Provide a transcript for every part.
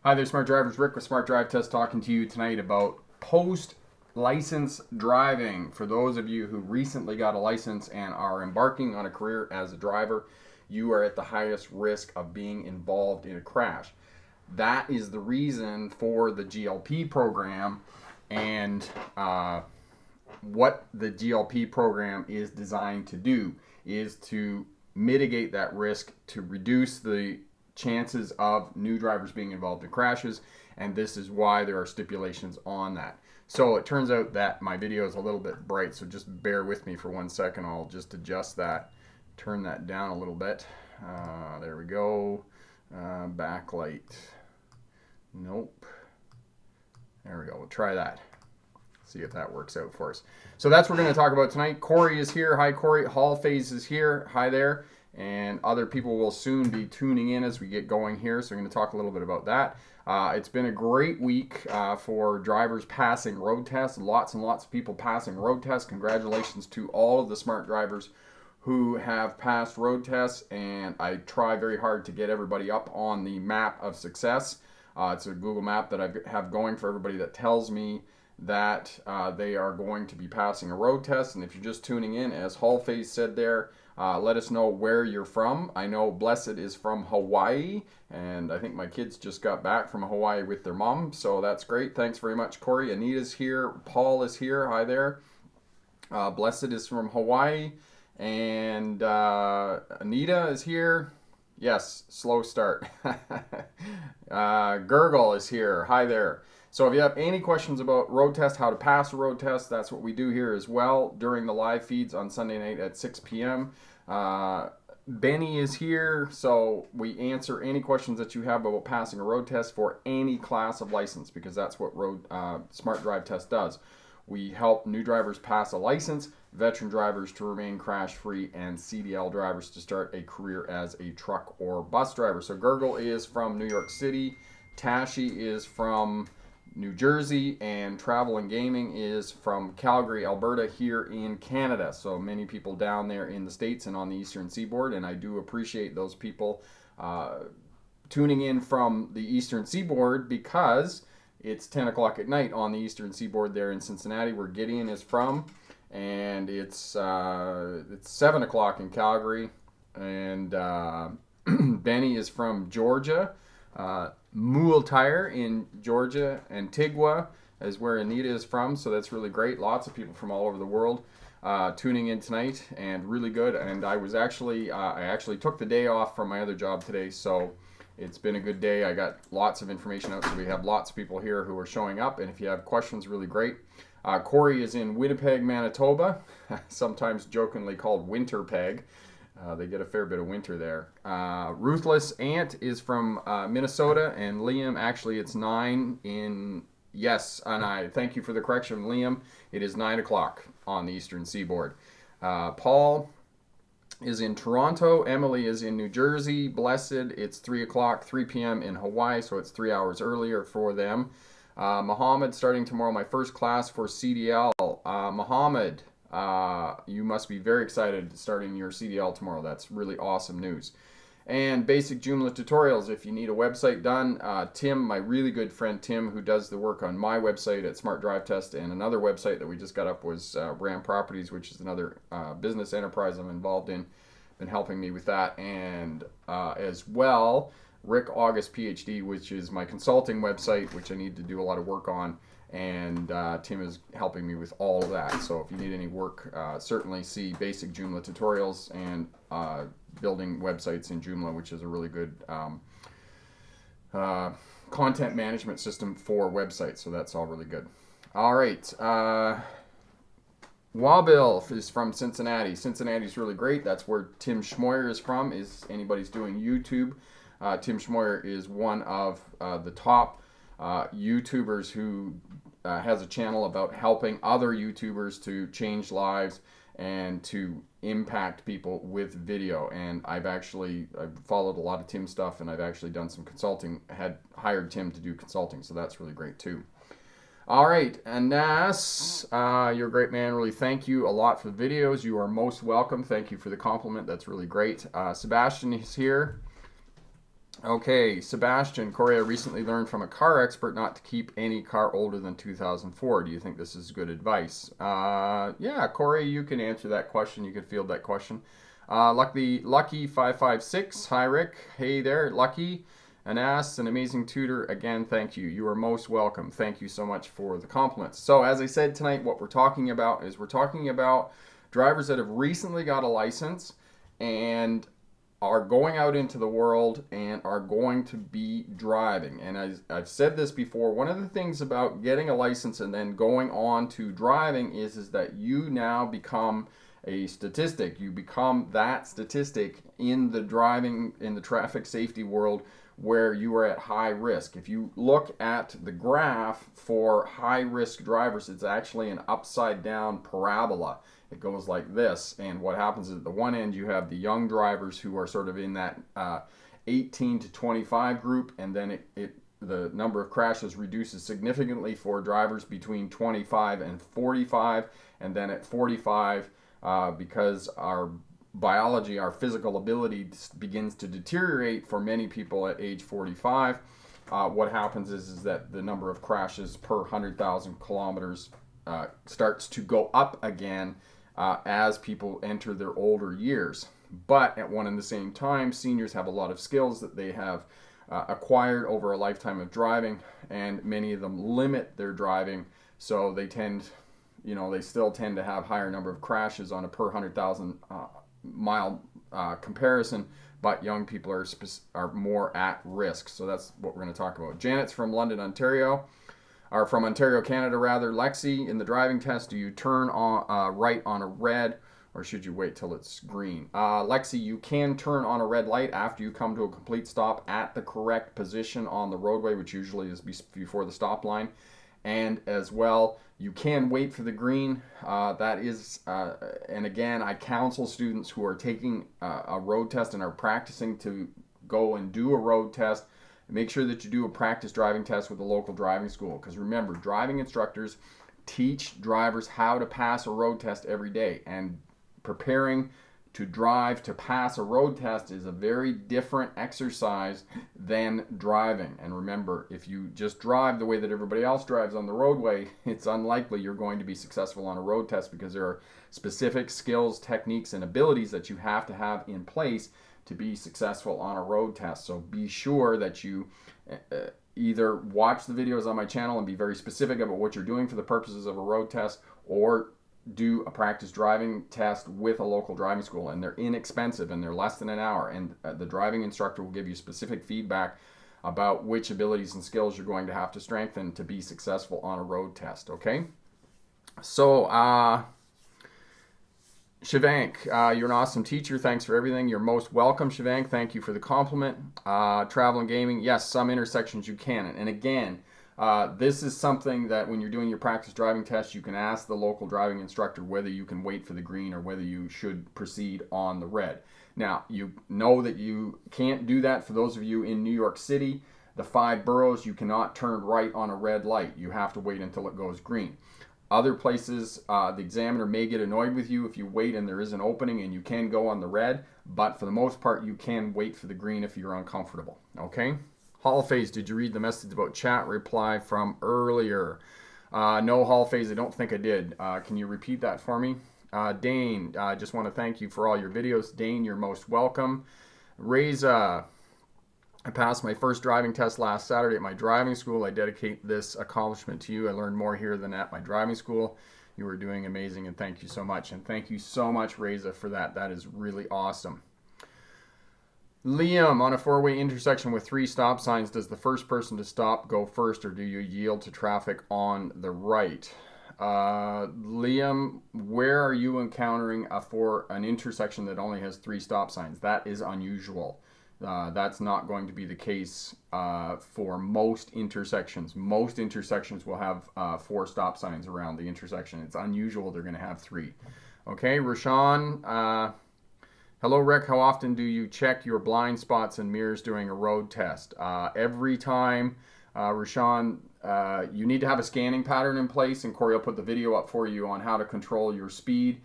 Hi there, Smart Drivers. Rick with Smart Drive Test talking to you tonight about post-license driving. For those of you who recently got a license and are embarking on a career as a driver, you are at the highest risk of being involved in a crash. That is the reason for the GLP program, and what the GLP program is designed to do is to mitigate that risk, to reduce the chances of new drivers being involved in crashes, and this is why there are stipulations on that. So it turns out that my video is a little bit bright, so just bear with me for 1 second. I'll just adjust that, turn that down a little bit. There we go. Backlight. Nope. There we go. We'll try that. See if that works out for us. So that's what we're going to talk about tonight. Corey is here. Hi, Corey. Hall Phase is here. Hi there. And other people will soon be tuning in as we get going here. So I'm going to talk a little bit about that. It's been a great week for drivers passing road tests. Lots and lots of people passing road tests. Congratulations to all of the smart drivers who have passed road tests. And I try very hard to get everybody up on the map of success. It's a Google map that I have going for everybody that tells me that they are going to be passing a road test. And if you're just tuning in, as Hall Phase said there, let us know where you're from. I know Blessed is from Hawaii, and I think my kids just got back from Hawaii with their mom, so that's great. Thanks very much, Corey. Anita's here. Paul is here. Hi there. Blessed is from Hawaii, and Anita is here. Yes, slow start. Gurgle is here. Hi there. So if you have any questions about road test, how to pass a road test, that's what we do here as well during the live feeds on Sunday night at 6 p.m. Benny is here, so we answer any questions that you have about passing a road test for any class of license, because that's what Smart Drive Test does. We help new drivers pass a license, veteran drivers to remain crash-free, and CDL drivers to start a career as a truck or bus driver. So Gurgle is from New York City, Tashi is from New Jersey, and Travel and Gaming is from Calgary, Alberta, here in Canada. So many people down there in the States and on the Eastern Seaboard, and I do appreciate those people tuning in from the Eastern Seaboard, because it's 10 o'clock at night on the Eastern Seaboard there in Cincinnati, where Gideon is from, and it's 7 o'clock in Calgary, and Benny is from Georgia. Multire in Georgia, Antigua is where Anita is from, so that's really great. Lots of people from all over the world tuning in tonight, and really good. And I actually took the day off from my other job today, so it's been a good day. I got lots of information out, so we have lots of people here who are showing up, and if you have questions, really great. Corey is in Winnipeg, Manitoba, sometimes jokingly called Winterpeg. They get a fair bit of winter there. Ruthless Ant is from Minnesota, and Liam, actually it's 9 in, yes, and I thank you for the correction, Liam. It is 9 o'clock on the Eastern Seaboard. Paul is in Toronto. Emily is in New Jersey. Blessed, it's 3 o'clock, 3 p.m. in Hawaii, so it's 3 hours earlier for them. Mohammed, starting tomorrow, my first class for CDL. Mohammed, you must be very excited starting your CDL tomorrow. That's really awesome news. And basic Joomla tutorials, if you need a website done, Tim, my really good friend Tim, who does the work on my website at Smart Drive Test, and another website that we just got up was Ram Properties, which is another business enterprise I'm involved in, been helping me with that. And as well, Rick August PhD, which is my consulting website, which I need to do a lot of work on. And Tim is helping me with all of that. So if you need any work, certainly see basic Joomla tutorials and building websites in Joomla, which is a really good content management system for websites. So that's all really good. All right. Wabil is from Cincinnati. Cincinnati's really great. That's where Tim Schmoyer is from. Is anybody's doing YouTube? Tim Schmoyer is one of the top YouTubers who has a channel about helping other YouTubers to change lives and to impact people with video. And I've followed a lot of Tim's stuff, and I've actually done some consulting, had hired Tim to do consulting, so that's really great too. All right, Anas, you're a great man. Really thank you a lot for the videos. You are most welcome. Thank you for the compliment. That's really great. Sebastian is here. Okay, Sebastian, Corey, I recently learned from a car expert not to keep any car older than 2004. Do you think this is good advice? Yeah, Corey, you can answer that question. You can field that question. Lucky556. Hi, Rick. Hey there, Lucky. Anas, an amazing tutor. Again, thank you. You are most welcome. Thank you so much for the compliments. So, as I said tonight, what we're talking about is we're talking about drivers that have recently got a license and are going out into the world and are going to be driving. And I've said this before, one of the things about getting a license and then going on to driving is that you now become a statistic. You become that statistic in the driving, in the traffic safety world, where you are at high risk. If you look at the graph for high risk drivers, it's actually an upside down parabola. It goes like this, and what happens is at the one end you have the young drivers who are sort of in that 18 to 25 group, and then the number of crashes reduces significantly for drivers between 25 and 45, and then at 45, because our biology, our physical ability begins to deteriorate for many people at age 45, what happens is that the number of crashes per 100,000 kilometers starts to go up again as people enter their older years. But at one and the same time, seniors have a lot of skills that they have acquired over a lifetime of driving, and many of them limit their driving, so they still tend to have higher number of crashes on a per 100,000 mile comparison, but young people are more at risk. So that's what we're going to talk about. Janet's from London, Ontario. Or from Ontario, Canada, rather. Lexi, in the driving test, do you turn on right on a red, or should you wait till it's green? Lexi, you can turn on a red light after you come to a complete stop at the correct position on the roadway, which usually is before the stop line. And as well, you can wait for the green. And again, I counsel students who are taking a road test and are practicing to go and do a road test. Make sure that you do a practice driving test with a local driving school, because remember, driving instructors teach drivers how to pass a road test every day, and preparing to drive to pass a road test is a very different exercise than driving. And remember, if you just drive the way that everybody else drives on the roadway, it's unlikely you're going to be successful on a road test, because there are specific skills, techniques, and abilities that you have to have in place to be successful on a road test. So be sure that you either watch the videos on my channel and be very specific about what you're doing for the purposes of a road test, or do a practice driving test with a local driving school. And they're inexpensive and they're less than an hour, and the driving instructor will give you specific feedback about which abilities and skills you're going to have to strengthen to be successful on a road test. Okay, so Shivank, you're an awesome teacher. Thanks for everything. You're most welcome, Shivank. Thank you for the compliment. Travel and gaming, yes, some intersections you can. And again, this is something that when you're doing your practice driving test, you can ask the local driving instructor whether you can wait for the green or whether you should proceed on the red. Now, you know that you can't do that for those of you in New York City. The 5 boroughs, you cannot turn right on a red light. You have to wait until it goes green. Other places, the examiner may get annoyed with you if you wait and there is an opening and you can go on the red, but for the most part, you can wait for the green if you're uncomfortable, okay? Hall Phase, did you read the message about chat reply from earlier? No, Hall Phase, I don't think I did. Can you repeat that for me? Dane, I just want to thank you for all your videos. Dane, you're most welcome. Reza, I passed my first driving test last Saturday at my driving school. I dedicate this accomplishment to you. I learned more here than at my driving school. You are doing amazing, and thank you so much. And thank you so much, Reza, for that. That is really awesome. Liam, on a 4-way intersection with 3 stop signs, does the first person to stop go first, or do you yield to traffic on the right? Liam, where are you encountering an intersection that only has 3 stop signs? That is unusual. That's not going to be the case for most intersections. Most intersections will have 4 stop signs around the intersection. It's unusual they're going to have 3. Okay, Rashawn. Hello, Rick. How often do you check your blind spots and mirrors during a road test? Every time, Rashawn. You need to have a scanning pattern in place, and Corey will put the video up for you on how to control your speed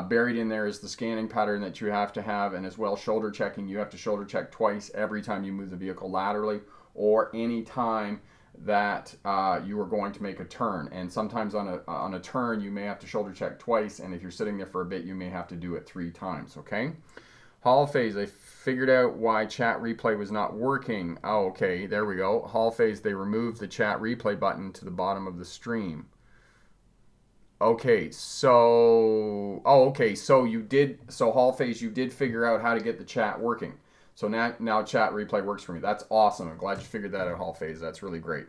Buried in there is the scanning pattern that you have to have, and as well shoulder checking. You have to shoulder check twice every time you move the vehicle laterally, or any time that you are going to make a turn. And sometimes on a turn you may have to shoulder check twice, and if you're sitting there for a bit you may have to do it 3 times. Okay. Hall phase, I figured out why chat replay was not working. Oh, okay, there we go. Hall phase, they removed the chat replay button to the bottom of the stream. Okay, so Hall phase, you did figure out how to get the chat working. So now chat replay works for me. That's awesome. I'm glad you figured that out, Hall phase. That's really great.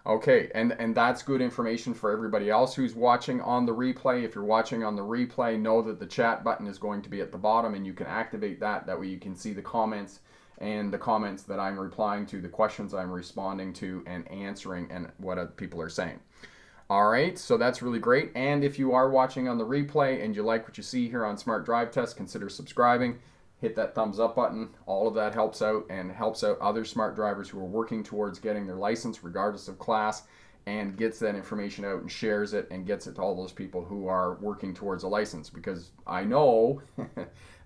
Okay, and that's good information for everybody else who's watching on the replay. If you're watching on the replay, know that the chat button is going to be at the bottom, and you can activate that. That way you can see the comments and the comments that I'm replying to, the questions I'm responding to and answering, and what people are saying. All right, so that's really great. And if you are watching on the replay and you like what you see here on Smart Drive Test, consider subscribing. Hit that thumbs up button. All of that helps out, and helps out other smart drivers who are working towards getting their license regardless of class, and gets that information out and shares it and gets it to all those people who are working towards a license. Because I know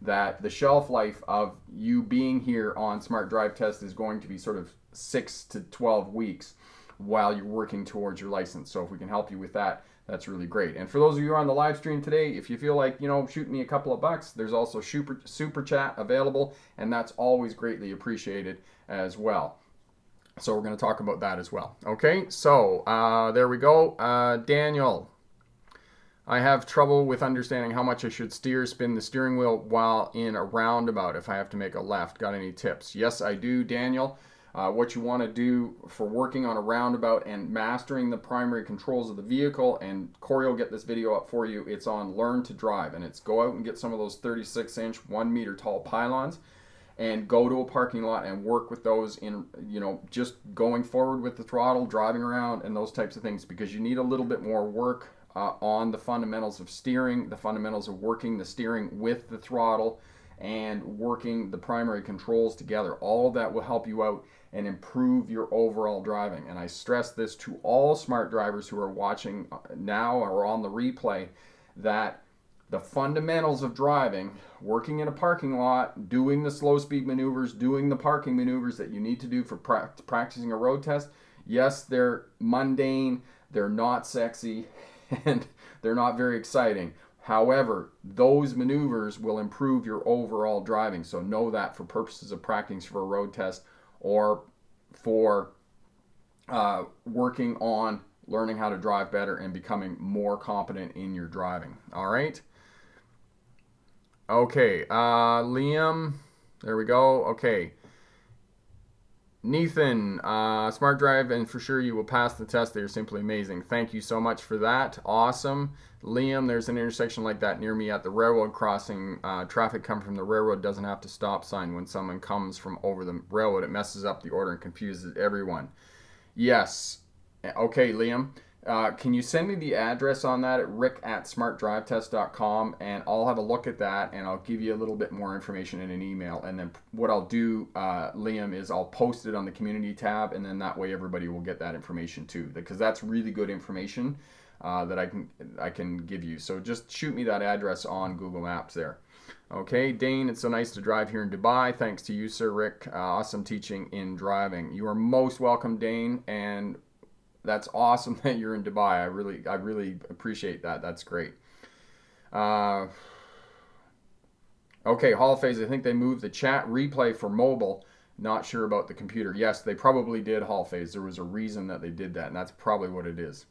that the shelf life of you being here on Smart Drive Test is going to be sort of 6 to 12 weeks while you're working towards your license. So if we can help you with that, that's really great. And for those of you who are on the live stream today, if you feel like, shooting me a couple of bucks, there's also super chat available, and that's always greatly appreciated as well. So we're going to talk about that as well. Okay, so there we go. Daniel, I have trouble with understanding how much I should spin the steering wheel while in a roundabout if I have to make a left. Got any tips? Yes, I do, Daniel. What you want to do for working on a roundabout and mastering the primary controls of the vehicle, and Corey will get this video up for you. It's on Learn to Drive, and it's go out and get some of those 36-inch, 1 meter tall pylons, and go to a parking lot and work with those in, just going forward with the throttle, driving around, and those types of things, because you need a little bit more work on the fundamentals of steering, the fundamentals of working the steering with the throttle, and working the primary controls together. All of that will help you out and improve your overall driving. And I stress this to all smart drivers who are watching now or on the replay, that the fundamentals of driving, working in a parking lot, doing the slow speed maneuvers, doing the parking maneuvers that you need to do for practicing a road test, yes, they're mundane, they're not sexy, and they're not very exciting. However, those maneuvers will improve your overall driving. So know that for purposes of practicing for a road test, or for working on learning how to drive better and becoming more competent in your driving. All right. Okay, Liam, there we go. Okay. Nathan, Smart Drive, and for sure you will pass the test. They are simply amazing. Thank you so much for that. Awesome. Liam, there's an intersection like that near me at the railroad crossing. Traffic coming from the railroad doesn't have to stop sign when someone comes from over the railroad. It messes up the order and confuses everyone. Yes. Okay, Liam. Can you send me the address on that at rick@smartdrivetest.com, and I'll have a look at that, and I'll give you a little bit more information in an email. And then what I'll do, Liam, is I'll post it on the community tab, and then that way everybody will get that information too, because that's really good information that I can give you. So just shoot me that address on Google Maps there. Okay, Dane, it's so nice to drive here in Dubai. Thanks to you, Sir Rick. Awesome teaching in driving. You are most welcome, Dane, and that's awesome that you're in Dubai. I really appreciate that. That's great. Okay, Hall phase, I think they moved the chat replay for mobile. Not sure about the computer. Yes, they probably did, Hall phase. There was a reason that they did that, and that's probably what it is.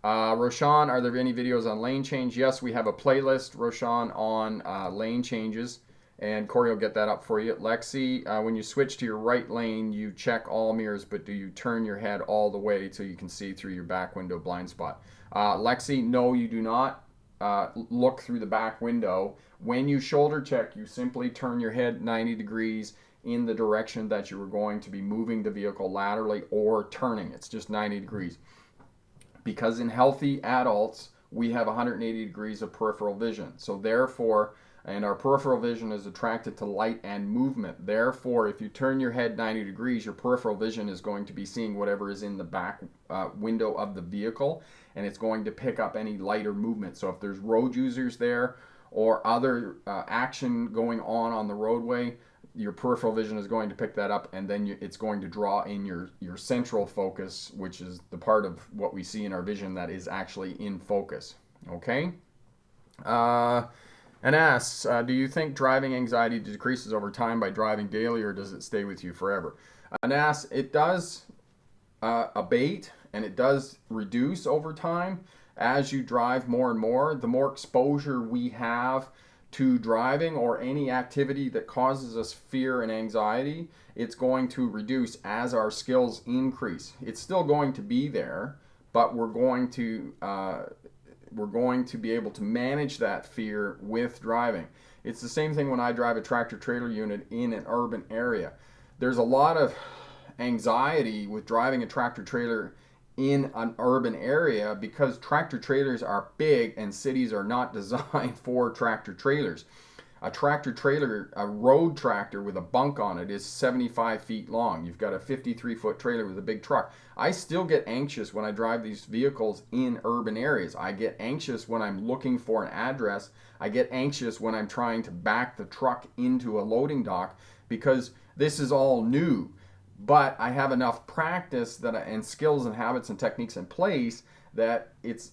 Roshan, are there any videos on lane change? Yes, we have a playlist, Roshan, on lane changes, and Corey will get that up for you. Lexi, when you switch to your right lane, you check all mirrors, but do you turn your head all the way so you can see through your back window blind spot? Lexi, no, you do not look through the back window. When you shoulder check, you simply turn your head 90 degrees in the direction that you were going to be moving the vehicle laterally or turning. It's just 90 degrees. Because in healthy adults, we have 180 degrees of peripheral vision. So therefore, and our peripheral vision is attracted to light and movement. Therefore, if you turn your head 90 degrees, your peripheral vision is going to be seeing whatever is in the back window of the vehicle, and it's going to pick up any light or movement. So if there's road users there, or other action going on the roadway, your peripheral vision is going to pick that up, and then it's going to draw in your central focus, which is the part of what we see in our vision that is actually in focus. Okay? And asks, do you think driving anxiety decreases over time by driving daily, or does it stay with you forever? And asks, it does abate, and it does reduce over time as you drive more and more. The more exposure we have to driving or any activity that causes us fear and anxiety, it's going to reduce as our skills increase. It's still going to be there, but we're going to be able to manage that fear with driving. It's the same thing when I drive a tractor trailer unit in an urban area. There's a lot of anxiety with driving a tractor trailer in an urban area because tractor trailers are big and cities are not designed for tractor trailers. A tractor trailer, a road tractor with a bunk on it, is 75 feet long. You've got a 53-foot trailer with a big truck. I still get anxious when I drive these vehicles in urban areas. I get anxious when I'm looking for an address. I get anxious when I'm trying to back the truck into a loading dock because this is all new. But I have enough practice and skills and habits and techniques in place that it's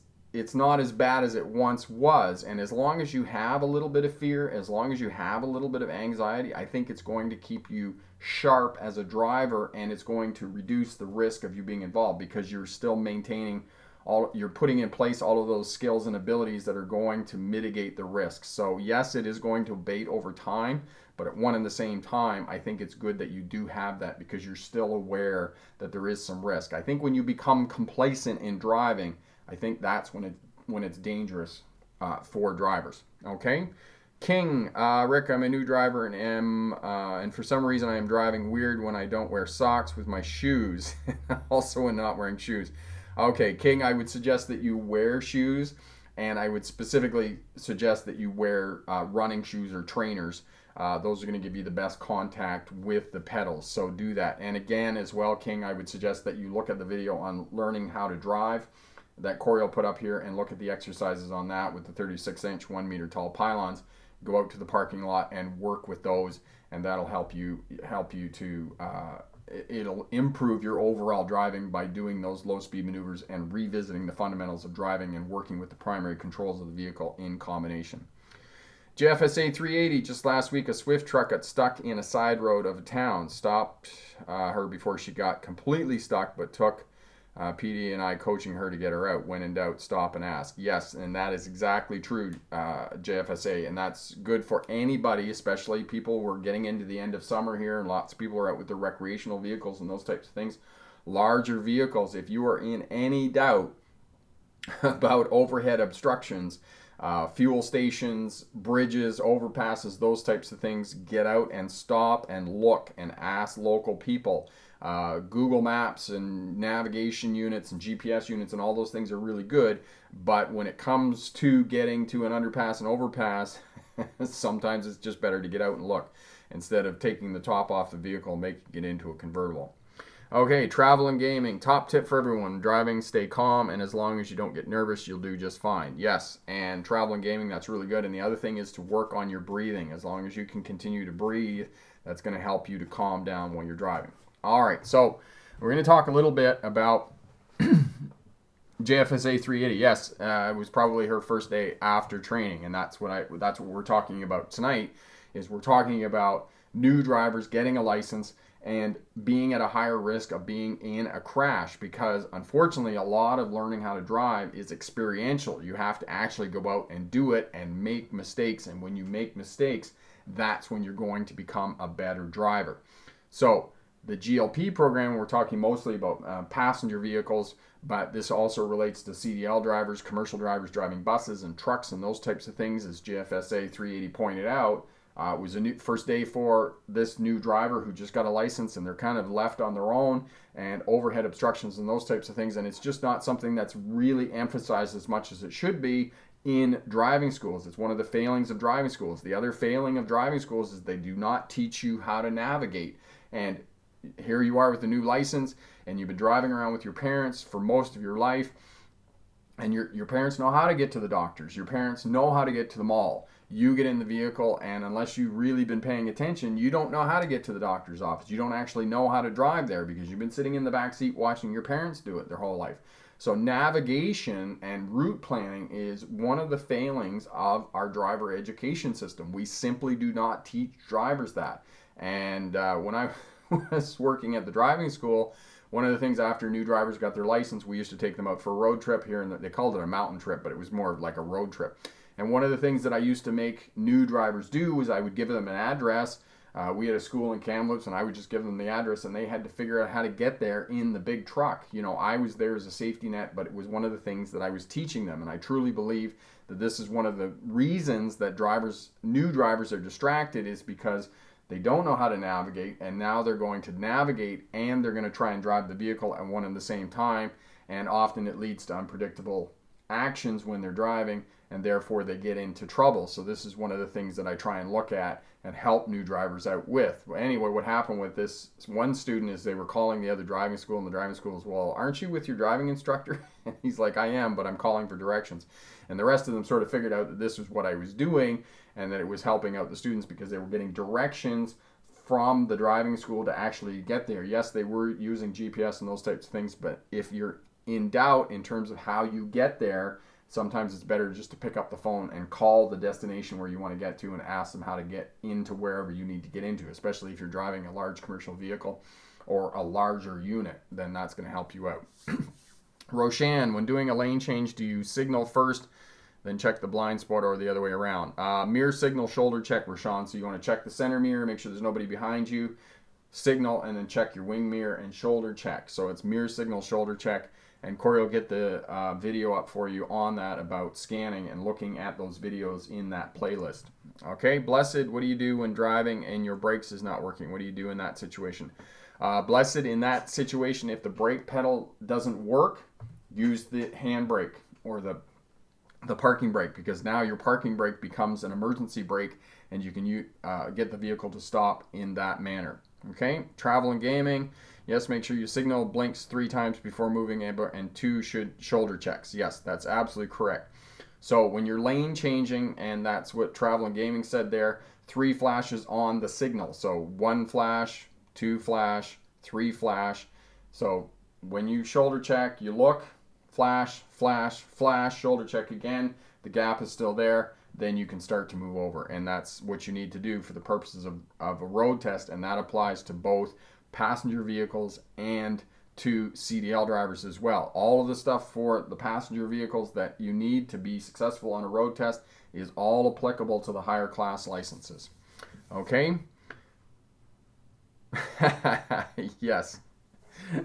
not as bad as it once was. And as long as you have a little bit of fear, as long as you have a little bit of anxiety, I think it's going to keep you sharp as a driver, and it's going to reduce the risk of you being involved because you're still maintaining you're putting in place all of those skills and abilities that are going to mitigate the risks. So yes, it is going to abate over time, but at one and the same time, I think it's good that you do have that because you're still aware that there is some risk. I think when you become complacent in driving, I think that's when it's dangerous for drivers. Okay, King, Rick, I'm a new driver and for some reason I am driving weird when I don't wear socks with my shoes, also when not wearing shoes. Okay, King, I would suggest that you wear shoes, and I would specifically suggest that you wear running shoes or trainers. Those are going to give you the best contact with the pedals, so do that. And again, as well, King, I would suggest that you look at the video on learning how to drive that Corey will put up here and look at the exercises on that with the 36-inch, 1 meter tall pylons. Go out to the parking lot and work with those, and that'll help you to it'll improve your overall driving by doing those low speed maneuvers and revisiting the fundamentals of driving and working with the primary controls of the vehicle in combination. JFSA 380, just last week a Swift truck got stuck in a side road of a town. Stopped her before she got completely stuck, but took PD and I coaching her to get her out. When in doubt, stop and ask. Yes, and that is exactly true, JFSA, and that's good for anybody, especially people. We're getting into the end of summer here, and lots of people are out with their recreational vehicles and those types of things. Larger vehicles, if you are in any doubt about overhead obstructions, fuel stations, bridges, overpasses, those types of things, get out and stop and look and ask local people. Google Maps and navigation units and GPS units and all those things are really good, but when it comes to getting to an underpass and overpass, sometimes it's just better to get out and look instead of taking the top off the vehicle and making it into a convertible. Okay, travel and gaming. Top tip for everyone. Driving, stay calm, and as long as you don't get nervous, you'll do just fine. Yes, and travel and gaming, that's really good. And the other thing is to work on your breathing. As long as you can continue to breathe, that's going to help you to calm down when you're driving. All right, so we're going to talk a little bit about JFSA 380. Yes, it was probably her first day after training, and that's what we're talking about tonight. Is we're talking about new drivers getting a license and being at a higher risk of being in a crash, because unfortunately a lot of learning how to drive is experiential. You have to actually go out and do it and make mistakes, and when you make mistakes, that's when you're going to become a better driver. So the GLP program, we're talking mostly about passenger vehicles, but this also relates to CDL drivers, commercial drivers driving buses and trucks and those types of things, as JFSA 380 pointed out. It was a new first day for this new driver who just got a license, and they're kind of left on their own, and overhead obstructions and those types of things, and it's just not something that's really emphasized as much as it should be in driving schools. It's one of the failings of driving schools. The other failing of driving schools is they do not teach you how to navigate. And here you are with a new license, and you've been driving around with your parents for most of your life, and your parents know how to get to the doctors. Your parents know how to get to the mall. you get in the vehicle, and unless you've really been paying attention, you don't know how to get to the doctor's office. You don't actually know how to drive there because you've been sitting in the back seat watching your parents do it their whole life. So navigation and route planning is one of the failings of our driver education system. We simply do not teach drivers that. And when I was working at the driving school, one of the things after new drivers got their license, we used to take them out for a road trip here, and they called it a mountain trip, but it was more like a road trip. And one of the things that I used to make new drivers do was I would give them an address. We had a school in Kamloops, and I would just give them the address, and they had to figure out how to get there in the big truck. You know, I was there as a safety net, but it was one of the things that I was teaching them. And I truly believe that this is one of the reasons that new drivers are distracted, is because they don't know how to navigate, and now they're going to navigate and they're going to try and drive the vehicle at one and the same time. And often it leads to unpredictable actions when they're driving, and therefore they get into trouble. So this is one of the things that I try and look at and help new drivers out with. Well, anyway, what happened with this one student is they were calling the other driving school, and the driving school is, well, aren't you with your driving instructor? And he's like, I am, but I'm calling for directions. And the rest of them sort of figured out that this was what I was doing, and that it was helping out the students because they were getting directions from the driving school to actually get there. Yes, they were using GPS and those types of things, but if you're in doubt in terms of how you get there, sometimes it's better just to pick up the phone and call the destination where you want to get to and ask them how to get into wherever you need to get into, especially if you're driving a large commercial vehicle or a larger unit. Then that's going to help you out. Roshan, when doing a lane change, do you signal first, then check the blind spot, or the other way around? Mirror signal, shoulder check, Roshan. So you want to check the center mirror, make sure there's nobody behind you, signal, and then check your wing mirror and shoulder check. So it's mirror signal, shoulder check. And Corey will get the video up for you on that about scanning and looking at those videos in that playlist. Okay, Blessed, what do you do when driving and your brakes is not working? What do you do in that situation? Blessed, in that situation, if the brake pedal doesn't work, use the handbrake or the parking brake, because now your parking brake becomes an emergency brake, and you can get the vehicle to stop in that manner. Okay, travel and gaming. Yes, make sure you signal blinks 3 times before moving, and 2 shoulder checks. Yes, that's absolutely correct. So when you're lane changing, and that's what travel and gaming said there, 3 flashes on the signal. So 1 flash, 2 flash, 3 flash. So when you shoulder check, you look, flash, flash, flash, shoulder check again. The gap is still there. Then you can start to move over. And that's what you need to do for the purposes of a road test. And that applies to both passenger vehicles and to CDL drivers as well. All of the stuff for the passenger vehicles that you need to be successful on a road test is all applicable to the higher class licenses. Okay? Yes.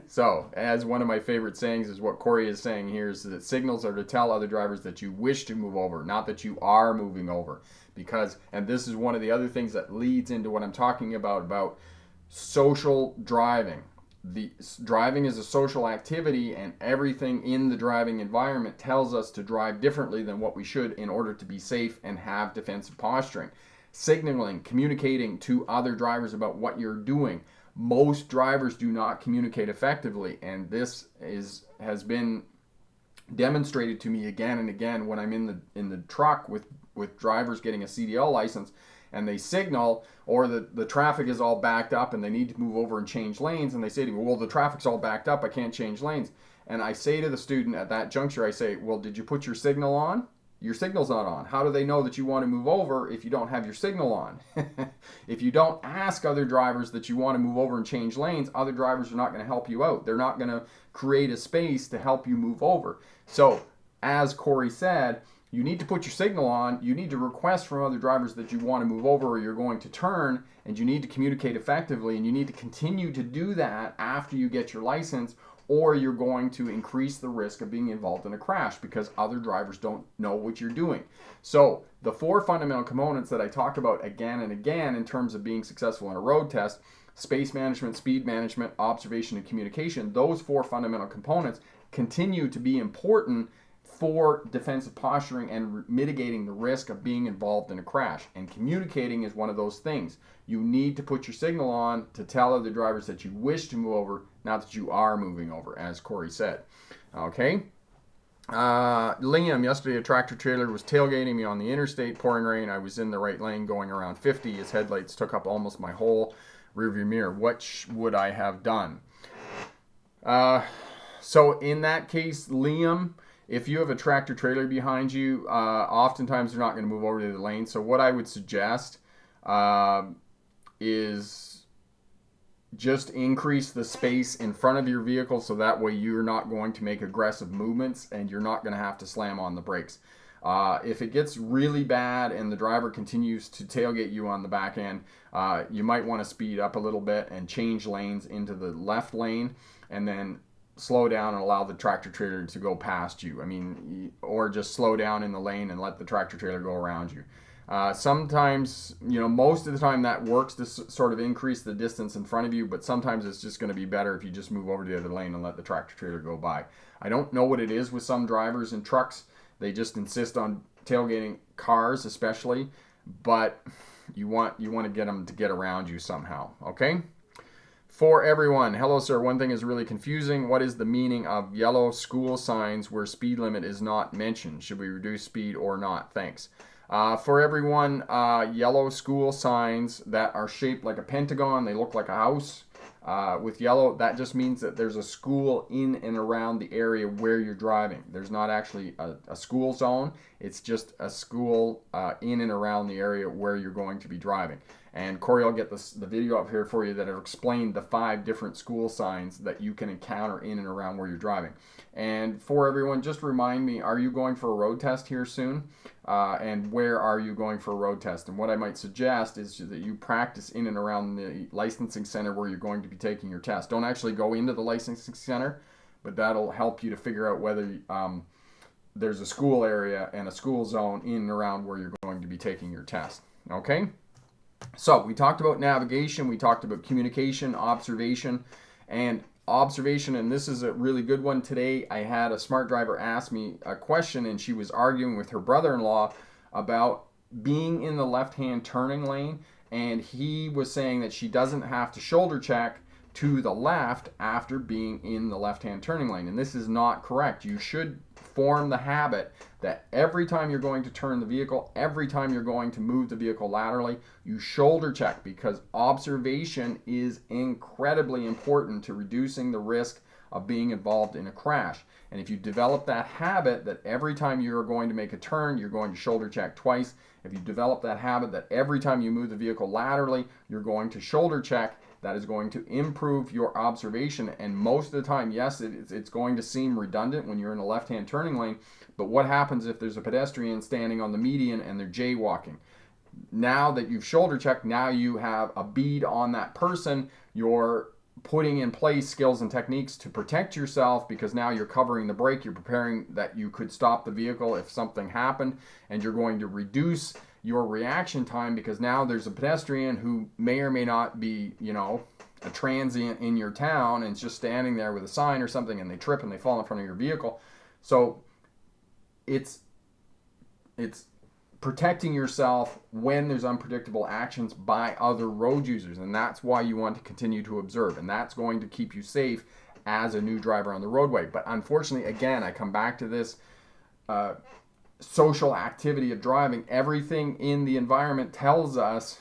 So, as one of my favorite sayings is what Corey is saying here, is that signals are to tell other drivers that you wish to move over, not that you are moving over. Because, and this is one of the other things that leads into what I'm talking about social driving. The driving is a social activity, and everything in the driving environment tells us to drive differently than what we should in order to be safe and have defensive posturing. Signaling, communicating to other drivers about what you're doing. Most drivers do not communicate effectively, and this has been demonstrated to me again and again when I'm in the truck with drivers getting a CDL license, and they signal, or the traffic is all backed up and they need to move over and change lanes, and they say to me, well, the traffic's all backed up, I can't change lanes. And I say to the student at that juncture, I say, well, did you put your signal on? Your signal's not on. How do they know that you want to move over if you don't have your signal on? If you don't ask other drivers that you want to move over and change lanes, other drivers are not going to help you out. They're not going to create a space to help you move over. So, as Corey said, you need to put your signal on. You need to request from other drivers that you want to move over or you're going to turn, and you need to communicate effectively, and you need to continue to do that after you get your license, or you're going to increase the risk of being involved in a crash because other drivers don't know what you're doing. So the 4 fundamental components that I talk about again and again in terms of being successful in a road test: space management, speed management, observation, and communication. Those 4 fundamental components continue to be important for defensive posturing and mitigating the risk of being involved in a crash. And communicating is one of those things. You need to put your signal on to tell other drivers that you wish to move over, not that you are moving over, as Corey said. Okay? Liam, yesterday a tractor trailer was tailgating me on the interstate, pouring rain. I was in the right lane going around 50. His headlights took up almost my whole rearview mirror. What would I have done? So in that case, Liam, if you have a tractor trailer behind you, oftentimes they're not going to move over to the lane. So what I would suggest is just increase the space in front of your vehicle so that way you're not going to make aggressive movements and you're not going to have to slam on the brakes. If it gets really bad and the driver continues to tailgate you on the back end, you might want to speed up a little bit and change lanes into the left lane and then slow down and allow the tractor trailer to go past you. I mean, or just slow down in the lane and let the tractor trailer go around you. Sometimes, most of the time that works to sort of increase the distance in front of you, but sometimes it's just going to be better if you just move over to the other lane and let the tractor trailer go by. I don't know what it is with some drivers and trucks. They just insist on tailgating cars especially, but you want to get them to get around you somehow, okay? For everyone, hello sir, one thing is really confusing. What is the meaning of yellow school signs where speed limit is not mentioned? Should we reduce speed or not? Thanks. For everyone, yellow school signs that are shaped like a pentagon, they look like a house with yellow, that just means that there's a school in and around the area where you're driving. There's not actually a school zone, it's just a school in and around the area where you're going to be driving. And Corey, I'll get the video up here for you that have explained the 5 different school signs that you can encounter in and around where you're driving. And for everyone, just remind me, are you going for a road test here soon? And where are you going for a road test? And what I might suggest is that you practice in and around the licensing center where you're going to be taking your test. Don't actually go into the licensing center, but that'll help you to figure out whether there's a school area and a school zone in and around where you're going to be taking your test. Okay? So we talked about navigation, we talked about communication, observation, and this is a really good one today. I had a smart driver ask me a question, and she was arguing with her brother-in-law about being in the left-hand turning lane, and he was saying that she doesn't have to shoulder check to the left after being in the left-hand turning lane, and this is not correct. You should form the habit that every time you're going to turn the vehicle, every time you're going to move the vehicle laterally, you shoulder check, because observation is incredibly important to reducing the risk of being involved in a crash. And if you develop that habit that every time you're going to make a turn, you're going to shoulder check twice, if you develop that habit that every time you move the vehicle laterally, you're going to shoulder check, that is going to improve your observation. And most of the time, yes, it's going to seem redundant when you're in a left-hand turning lane, but what happens if there's a pedestrian standing on the median and they're jaywalking? Now that you've shoulder checked, now you have a bead on that person. You're putting in place skills and techniques to protect yourself, because now you're covering the brake, you're preparing that you could stop the vehicle if something happened, and you're going to reduce your reaction time, because now there's a pedestrian who may or may not be, a transient in your town and it's just standing there with a sign or something, and they trip and they fall in front of your vehicle. So it's protecting yourself when there's unpredictable actions by other road users, and that's why you want to continue to observe, and that's going to keep you safe as a new driver on the roadway. But unfortunately, again, I come back to this social activity of driving. Everything in the environment tells us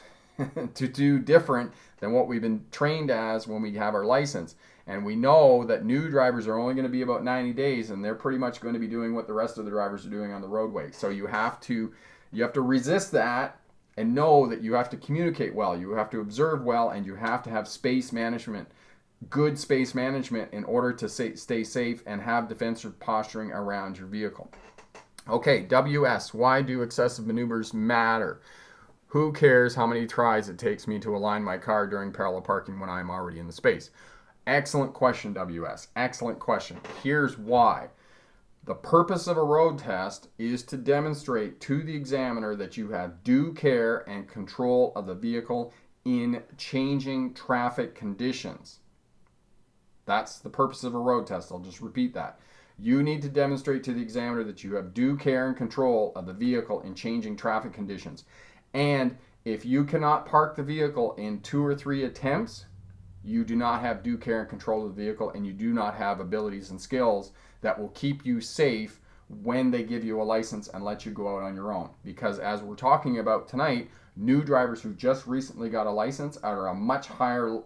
to do different than what we've been trained as when we have our license. And we know that new drivers are only going to be about 90 days, and they're pretty much going to be doing what the rest of the drivers are doing on the roadway. So you have to resist that and know that you have to communicate well, you have to observe well, and you have to have space management, good space management, in order to stay safe and have defensive posturing around your vehicle. Okay, WS, why do excessive maneuvers matter? Who cares how many tries it takes me to align my car during parallel parking when I'm already in the space? Excellent question, WS. Excellent question. Here's why. The purpose of a road test is to demonstrate to the examiner that you have due care and control of the vehicle in changing traffic conditions. That's the purpose of a road test. I'll just repeat that. You need to demonstrate to the examiner that you have due care and control of the vehicle in changing traffic conditions. And if you cannot park the vehicle in 2 or 3 attempts, you do not have due care and control of the vehicle, and you do not have abilities and skills that will keep you safe when they give you a license and let you go out on your own. Because as we're talking about tonight, new drivers who just recently got a license are a much higher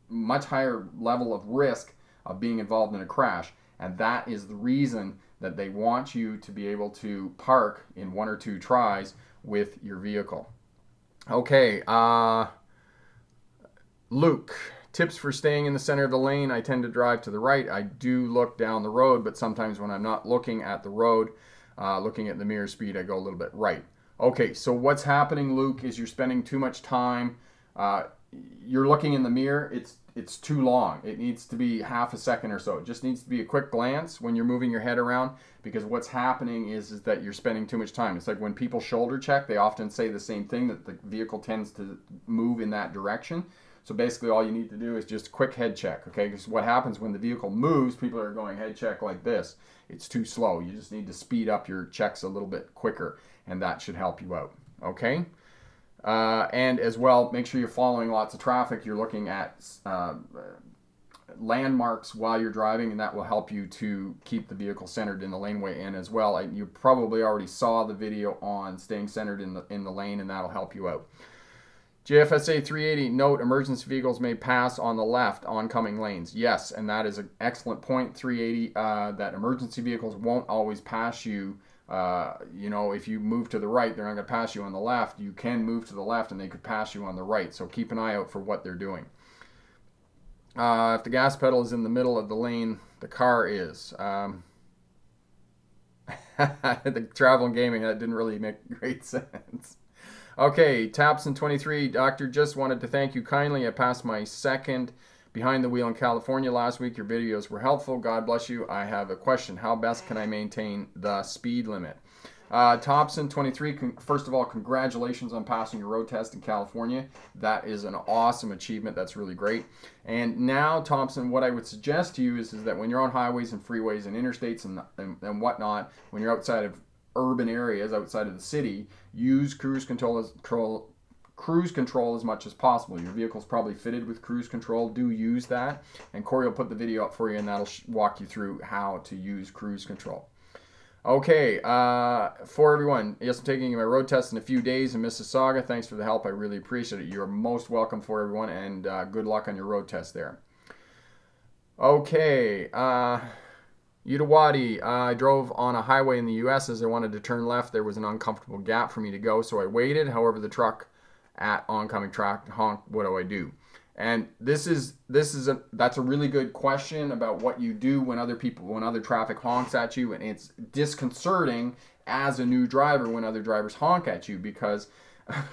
level of risk of being involved in a crash. And that is the reason that they want you to be able to park in 1 or 2 tries with your vehicle. Okay, Luke, tips for staying in the center of the lane. I tend to drive to the right. I do look down the road, but sometimes when I'm not looking at the road, looking at the mirror speed, I go a little bit right. Okay, so what's happening, Luke, is you're spending too much time. You're looking in the mirror. It's too long. It needs to be half a second or so. It just needs to be a quick glance when you're moving your head around, because what's happening is that you're spending too much time. It's like when people shoulder check, they often say the same thing, that the vehicle tends to move in that direction. So basically all you need to do is just a quick head check, okay? Because what happens when the vehicle moves, people are going head check like this. It's too slow. You just need to speed up your checks a little bit quicker, and that should help you out, okay? And as well, make sure you're following lots of traffic. You're looking at landmarks while you're driving, and that will help you to keep the vehicle centered in the laneway. And as well, you probably already saw the video on staying centered in the lane, and that'll help you out. JFSA 380, note, emergency vehicles may pass on the left oncoming lanes. Yes, and that is an excellent point, 380, that emergency vehicles won't always pass you. If you move to the right, they're not going to pass you on the left. You can move to the left and they could pass you on the right. So keep an eye out for what they're doing. If the gas pedal is in the middle of the lane, the car is. The travel and gaming, that didn't really make great sense. Okay, Tapson23, Doctor, just wanted to thank you kindly. I passed my second behind the wheel in California last week. Your videos were helpful. God bless you. I have a question. How best can I maintain the speed limit? Thompson23, first of all, congratulations on passing your road test in California. That is an awesome achievement. That's really great. And now, Thompson, what I would suggest to you is that when you're on highways and freeways and interstates and whatnot, when you're outside of urban areas, outside of the city, use cruise control as much as possible. Your vehicle's probably fitted with cruise control. Do use that. And Corey will put the video up for you, and that'll walk you through how to use cruise control. Okay, for everyone, yes, I'm taking my road test in a few days in Mississauga. Thanks for the help. I really appreciate it. You're most welcome, for everyone, and good luck on your road test there. Okay, Utawadi, I drove on a highway in the U.S. As I wanted to turn left. There was an uncomfortable gap for me to go, so I waited. However, the truck at oncoming track honked. What do I do? And that's a really good question about what you do when other traffic honks at you, and it's disconcerting as a new driver when other drivers honk at you, because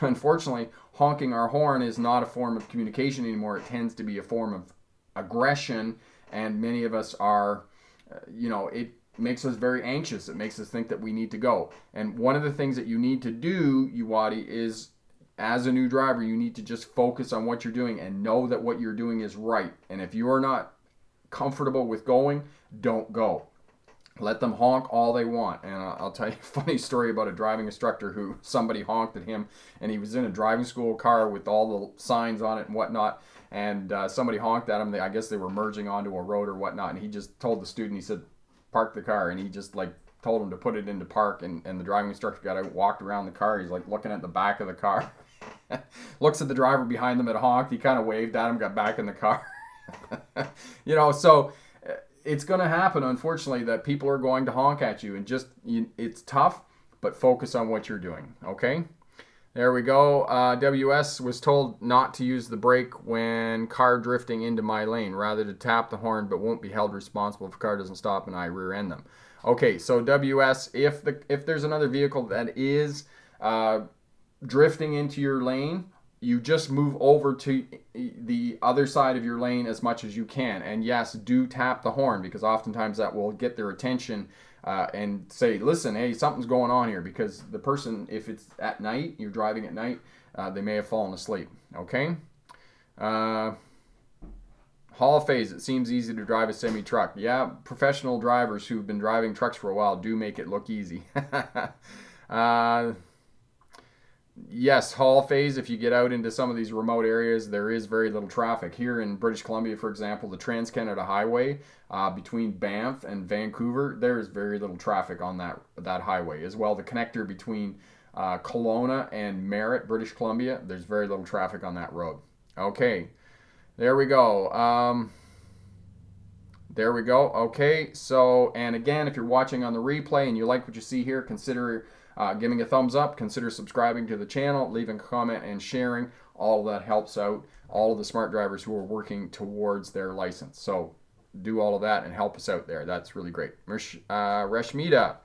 unfortunately honking our horn is not a form of communication anymore. It tends to be a form of aggression, and many of us are, it makes us very anxious. It makes us think that we need to go. And one of the things that you need to do, Uwadi, is as a new driver, you need to just focus on what you're doing and know that what you're doing is right. And if you're not comfortable with going, don't go. Let them honk all they want. And I'll tell you a funny story about a driving instructor who somebody honked at him, and he was in a driving school car with all the signs on it and whatnot. And somebody honked at him. I guess they were merging onto a road or whatnot. And he just told the student, he said, park the car. And he just told him to put it into park. And the driving instructor got out, walked around the car. He's looking at the back of the car. Looks at the driver behind them that honked. He kind of waved at him, got back in the car. So it's going to happen, unfortunately, that people are going to honk at you. And it's tough, but focus on what you're doing, okay? There we go. WS was told not to use the brake when car drifting into my lane, rather to tap the horn, but won't be held responsible if the car doesn't stop and I rear end them. Okay, so WS, if there's another vehicle that is drifting into your lane, you just move over to the other side of your lane as much as you can. And yes, do tap the horn, because oftentimes that will get their attention and say, listen, hey, something's going on here. Because the person, if it's at night, you're driving at night, they may have fallen asleep. Okay? Hall of Phase, it seems easy to drive a semi-truck. Yeah, professional drivers who've been driving trucks for a while do make it look easy. Yes, Hall phase, if you get out into some of these remote areas, there is very little traffic. Here in British Columbia, for example, the Trans-Canada Highway between Banff and Vancouver, there is very little traffic on that highway. As well, the connector between Kelowna and Merritt, British Columbia, there's very little traffic on that road. Okay, there we go. There we go. Okay, so, and again, if you're watching on the replay and you like what you see here, consider giving a thumbs up, consider subscribing to the channel, leaving a comment, and sharing. All of that helps out all of the smart drivers who are working towards their license. So do all of that and help us out there. That's really great. Rashmita,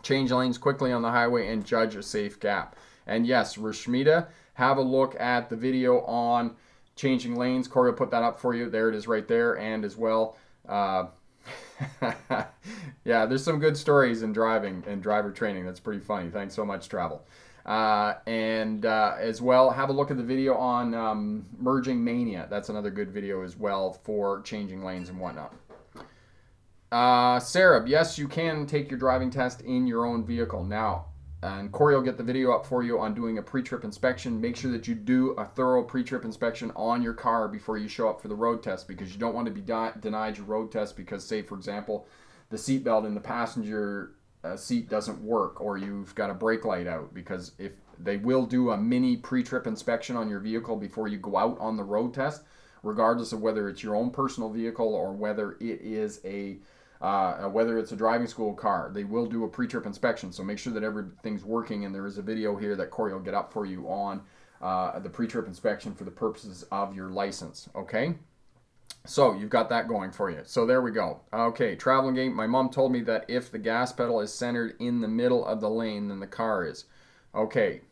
change lanes quickly on the highway and judge a safe gap. And yes, Rashmita, have a look at the video on changing lanes. Corey will put that up for you. There it is right there. And as well, yeah, there's some good stories in driving and driver training. That's pretty funny. Thanks so much, Travel. As well, have a look at the video on merging mania. That's another good video as well for changing lanes and whatnot. Sarah, yes, you can take your driving test in your own vehicle. Now, and Corey will get the video up for you on doing a pre-trip inspection. Make sure that you do a thorough pre-trip inspection on your car before you show up for the road test, because you don't want to be denied your road test because, say, for example, the seatbelt in the passenger seat doesn't work, or you've got a brake light out, because if they will do a mini pre-trip inspection on your vehicle before you go out on the road test, regardless of whether it's your own personal vehicle or whether it is whether it's a driving school car, they will do a pre-trip inspection. So make sure that everything's working, and there is a video here that Corey will get up for you on the pre-trip inspection for the purposes of your license. Okay, so you've got that going for you. So there we go. Okay, traveling game. My mom told me that if the gas pedal is centered in the middle of the lane, then the car is. Okay,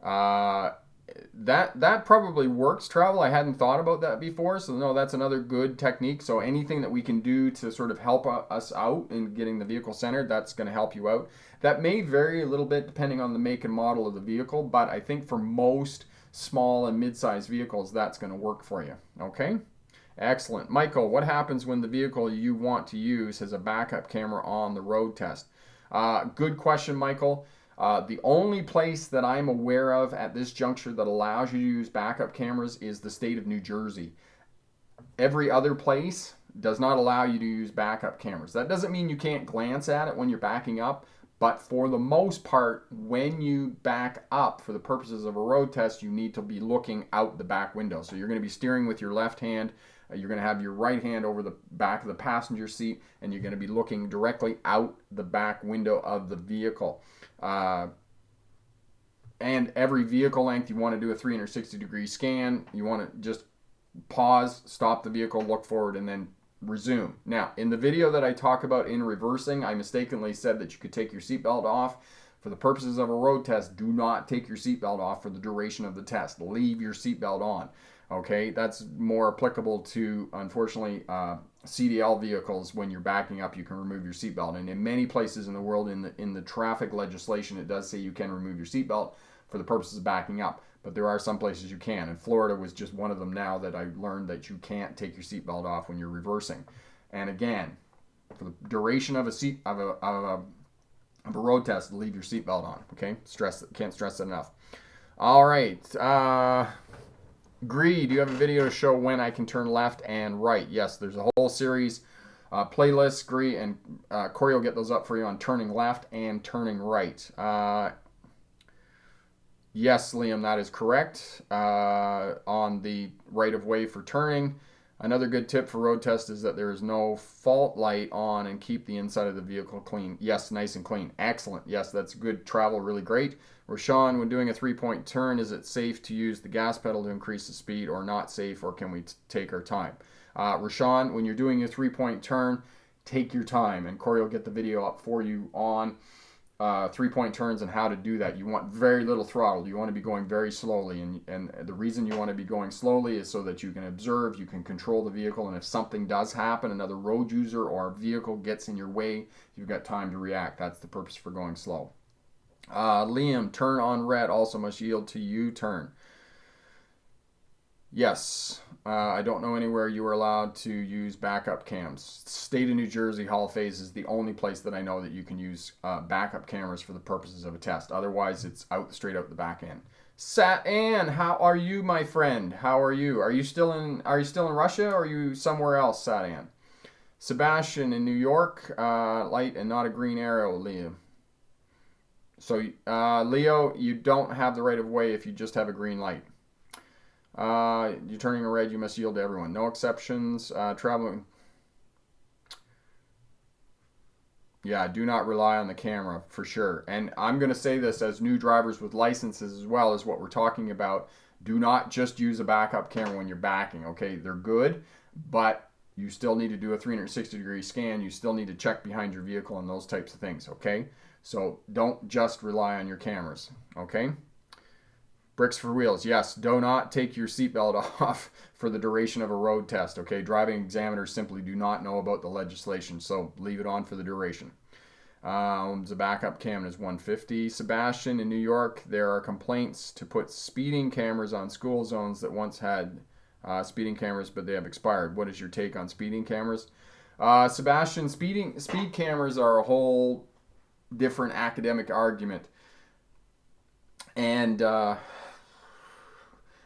that probably works, Travel. I hadn't thought about that before, so no, that's another good technique. So anything that we can do to sort of help us out in getting the vehicle centered, that's going to help you out. That may vary a little bit depending on the make and model of the vehicle, but I think for most small and mid-sized vehicles, that's going to work for you. Okay, excellent. Michael, what happens when the vehicle you want to use has a backup camera on the road test? Good question, Michael. The only place that I'm aware of at this juncture that allows you to use backup cameras is the state of New Jersey. Every other place does not allow you to use backup cameras. That doesn't mean you can't glance at it when you're backing up, but for the most part, when you back up for the purposes of a road test, you need to be looking out the back window. So you're going to be steering with your left hand. You're going to have your right hand over the back of the passenger seat, and you're going to be looking directly out the back window of the vehicle. And every vehicle length, you want to do a 360-degree scan. You want to just pause, stop the vehicle, look forward, and then resume. Now, in the video that I talk about in reversing, I mistakenly said that you could take your seatbelt off. For the purposes of a road test, do not take your seatbelt off for the duration of the test. Leave your seatbelt on. Okay, that's more applicable to, unfortunately, CDL vehicles. When you're backing up, you can remove your seatbelt. And in many places in the world, in the traffic legislation, it does say you can remove your seatbelt for the purposes of backing up. But there are some places you can. And Florida was just one of them now that I learned that you can't take your seatbelt off when you're reversing. And again, for the duration of a road test, leave your seatbelt on. Okay, can't stress that enough. All right. Greed, you have a video to show when I can turn left and right. Yes, there's a whole series, playlists, Greed, and Corey will get those up for you on turning left and turning right. Yes, Liam, that is correct. On the right of way for turning. Another good tip for road test is that there is no fault light on, and keep the inside of the vehicle clean. Yes, nice and clean. Excellent. Yes, that's good travel. Really great. Rashawn, when doing a 3-point turn, is it safe to use the gas pedal to increase the speed, or not safe, or can we take our time? Rashawn, when you're doing a 3-point turn, take your time, and Corey will get the video up for you on 3-point turns and how to do that. You want very little throttle. You want to be going very slowly, and the reason you want to be going slowly is so that you can observe, you can control the vehicle, and if something does happen, another road user or a vehicle gets in your way, you've got time to react. That's the purpose for going slow. Liam, turn on red also must yield to U-turn. Yes. I don't know anywhere you are allowed to use backup cams. State of New Jersey, Hall of Phase is the only place that I know that you can use backup cameras for the purposes of a test. Otherwise, it's out straight out the back end. Sat Ann, how are you, my friend? How are you? Are you still in Russia, or are you somewhere else, Sat Ann? Sebastian in New York, light and not a green arrow, Leo. So, Leo, you don't have the right of way if you just have a green light. You're turning a red, you must yield to everyone. No exceptions. Traveling. Yeah, do not rely on the camera for sure. And I'm going to say this as new drivers with licenses as well as what we're talking about. Do not just use a backup camera when you're backing, okay? They're good, but you still need to do a 360-degree scan. You still need to check behind your vehicle and those types of things, okay? So don't just rely on your cameras, okay? Bricks for wheels. Yes, do not take your seatbelt off for the duration of a road test, okay? Driving examiners simply do not know about the legislation, so leave it on for the duration. The backup cam is 150. Sebastian in New York, there are complaints to put speeding cameras on school zones that once had speeding cameras, but they have expired. What is your take on speeding cameras? Sebastian, speed cameras are a whole different academic argument. And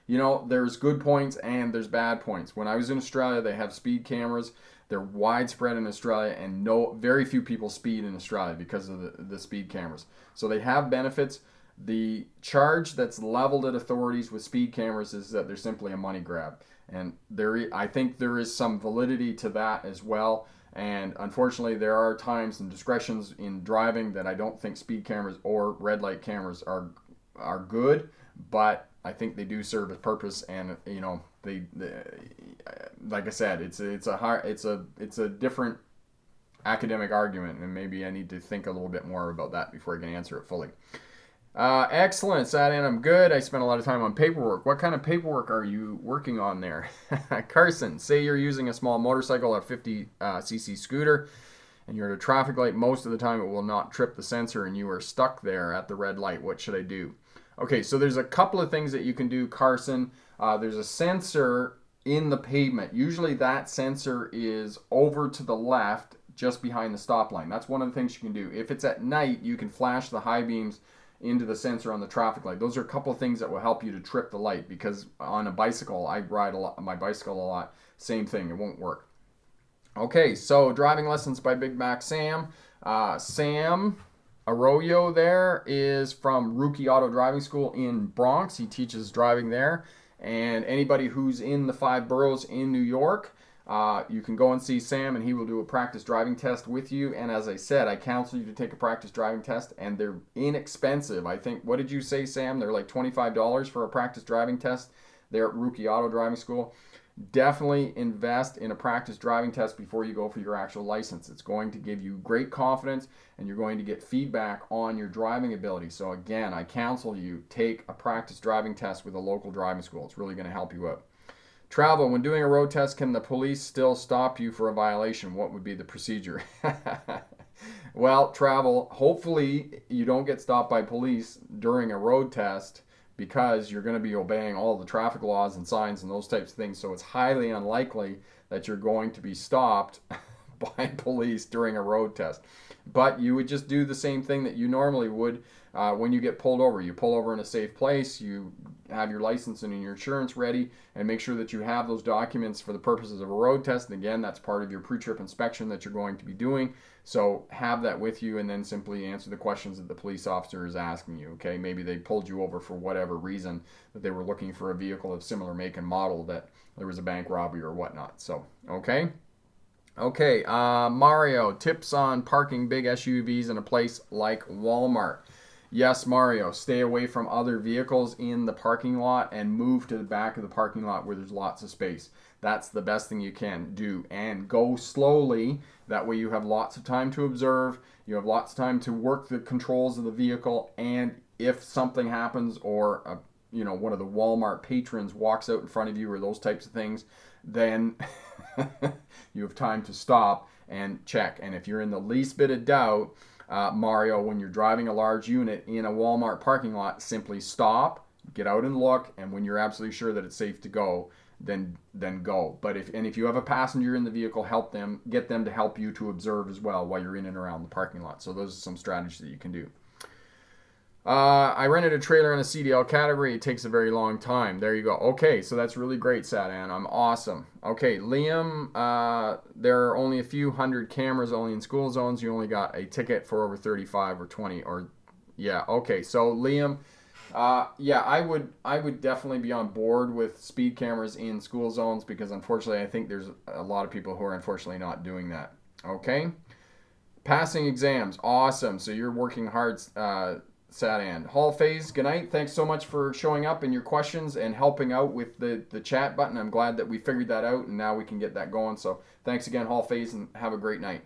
you know, there's good points and there's bad points. When I was in Australia, they have speed cameras. They're widespread in Australia, and very few people speed in Australia because of the speed cameras. So they have benefits. The charge that's leveled at authorities with speed cameras is that they're simply a money grab. And I think there is some validity to that as well. And unfortunately, there are times and discretions in driving that I don't think speed cameras or red light cameras are good, but I think they do serve a purpose, and you know they like I said, it's a different academic argument, and maybe I need to think a little bit more about that before I can answer it fully. Excellent, Sadan. I'm good. I spent a lot of time on paperwork. What kind of paperwork are you working on there? Carson, say you're using a small motorcycle or 50cc scooter, and you're at a traffic light. Most of the time, it will not trip the sensor, and you are stuck there at the red light. What should I do? Okay, so there's a couple of things that you can do, Carson. There's a sensor in the pavement. Usually that sensor is over to the left, just behind the stop line. That's one of the things you can do. If it's at night, you can flash the high beams into the sensor on the traffic light. Those are a couple of things that will help you to trip the light, because on a bicycle, I ride my bicycle a lot. Same thing, it won't work. Okay, so driving lessons by Big Mac Sam. Sam Arroyo there is from Rookie Auto Driving School in Bronx. He teaches driving there. And anybody who's in the 5 boroughs in New York, you can go and see Sam, and he will do a practice driving test with you. And as I said, I counsel you to take a practice driving test, and they're inexpensive. I think, what did you say, Sam? They're like $25 for a practice driving test there at Rookie Auto Driving School. Definitely invest in a practice driving test before you go for your actual license. It's going to give you great confidence, and you're going to get feedback on your driving ability. So again, I counsel you, take a practice driving test with a local driving school. It's really going to help you out. Travel, when doing a road test, can the police still stop you for a violation? What would be the procedure? Well, Travel, hopefully you don't get stopped by police during a road test, because you're going to be obeying all the traffic laws and signs and those types of things. So it's highly unlikely that you're going to be stopped by police during a road test. But you would just do the same thing that you normally would when you get pulled over. You pull over in a safe place, you have your license and your insurance ready, and make sure that you have those documents for the purposes of a road test. And again, that's part of your pre-trip inspection that you're going to be doing. So have that with you, and then simply answer the questions that the police officer is asking you. Okay, maybe they pulled you over for whatever reason, that they were looking for a vehicle of similar make and model, that there was a bank robbery or whatnot. So, okay. Okay, Mario, tips on parking big SUVs in a place like Walmart. Yes, Mario, stay away from other vehicles in the parking lot and move to the back of the parking lot where there's lots of space. That's the best thing you can do. And go slowly. That way you have lots of time to observe. You have lots of time to work the controls of the vehicle. And if something happens, or one of the Walmart patrons walks out in front of you, or those types of things, then you have time to stop and check. And if you're in the least bit of doubt, Mario, when you're driving a large unit in a Walmart parking lot, simply stop, Get out and look, and when you're absolutely sure that it's safe to go, then go. But if you have a passenger in the vehicle, get them to help you to observe as well while you're in and around the parking lot. So those are some strategies that you can do. I rented a trailer in a CDL category. It takes a very long time. There you go. Okay, so that's really great, Sadan. I'm awesome. Okay, Liam, there are only a few hundred cameras only in school zones. You only got a ticket for over 35 or 20 or, yeah. Okay, so Liam, yeah, I would definitely be on board with speed cameras in school zones because unfortunately I think there's a lot of people who are unfortunately not doing that. Okay, passing exams, awesome. So you're working hard. Sadan. Hall Phase, good night. Thanks so much for showing up and your questions and helping out with the chat button. I'm glad that we figured that out and now we can get that going. So thanks again, Hall Phase, and have a great night.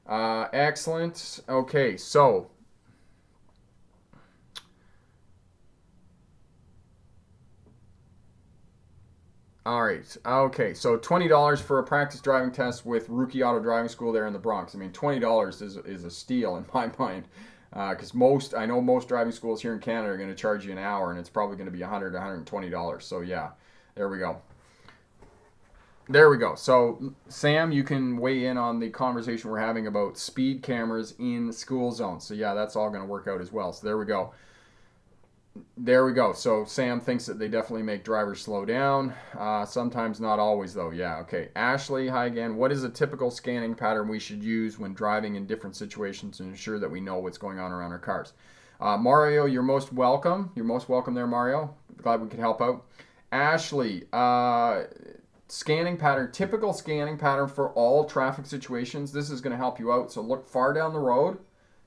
Excellent. Okay, so all right. Okay, so $20 for a practice driving test with Rookie Auto Driving School there in the Bronx. I mean, $20 is a steal in my mind. Because I know most driving schools here in Canada are going to charge you an hour, and it's probably going to be $100, $120. So yeah, there we go. There we go. So Sam, you can weigh in on the conversation we're having about speed cameras in school zones. So yeah, that's all going to work out as well. So there we go. There we go. So Sam thinks that they definitely make drivers slow down. Sometimes, not always, though. Yeah, okay. Ashley, hi again. What is a typical scanning pattern we should use when driving in different situations to ensure that we know what's going on around our cars? Mario, you're most welcome. You're most welcome there, Mario. Glad we could help out. Ashley, scanning pattern, typical scanning pattern for all traffic situations. This is going to help you out. So look far down the road.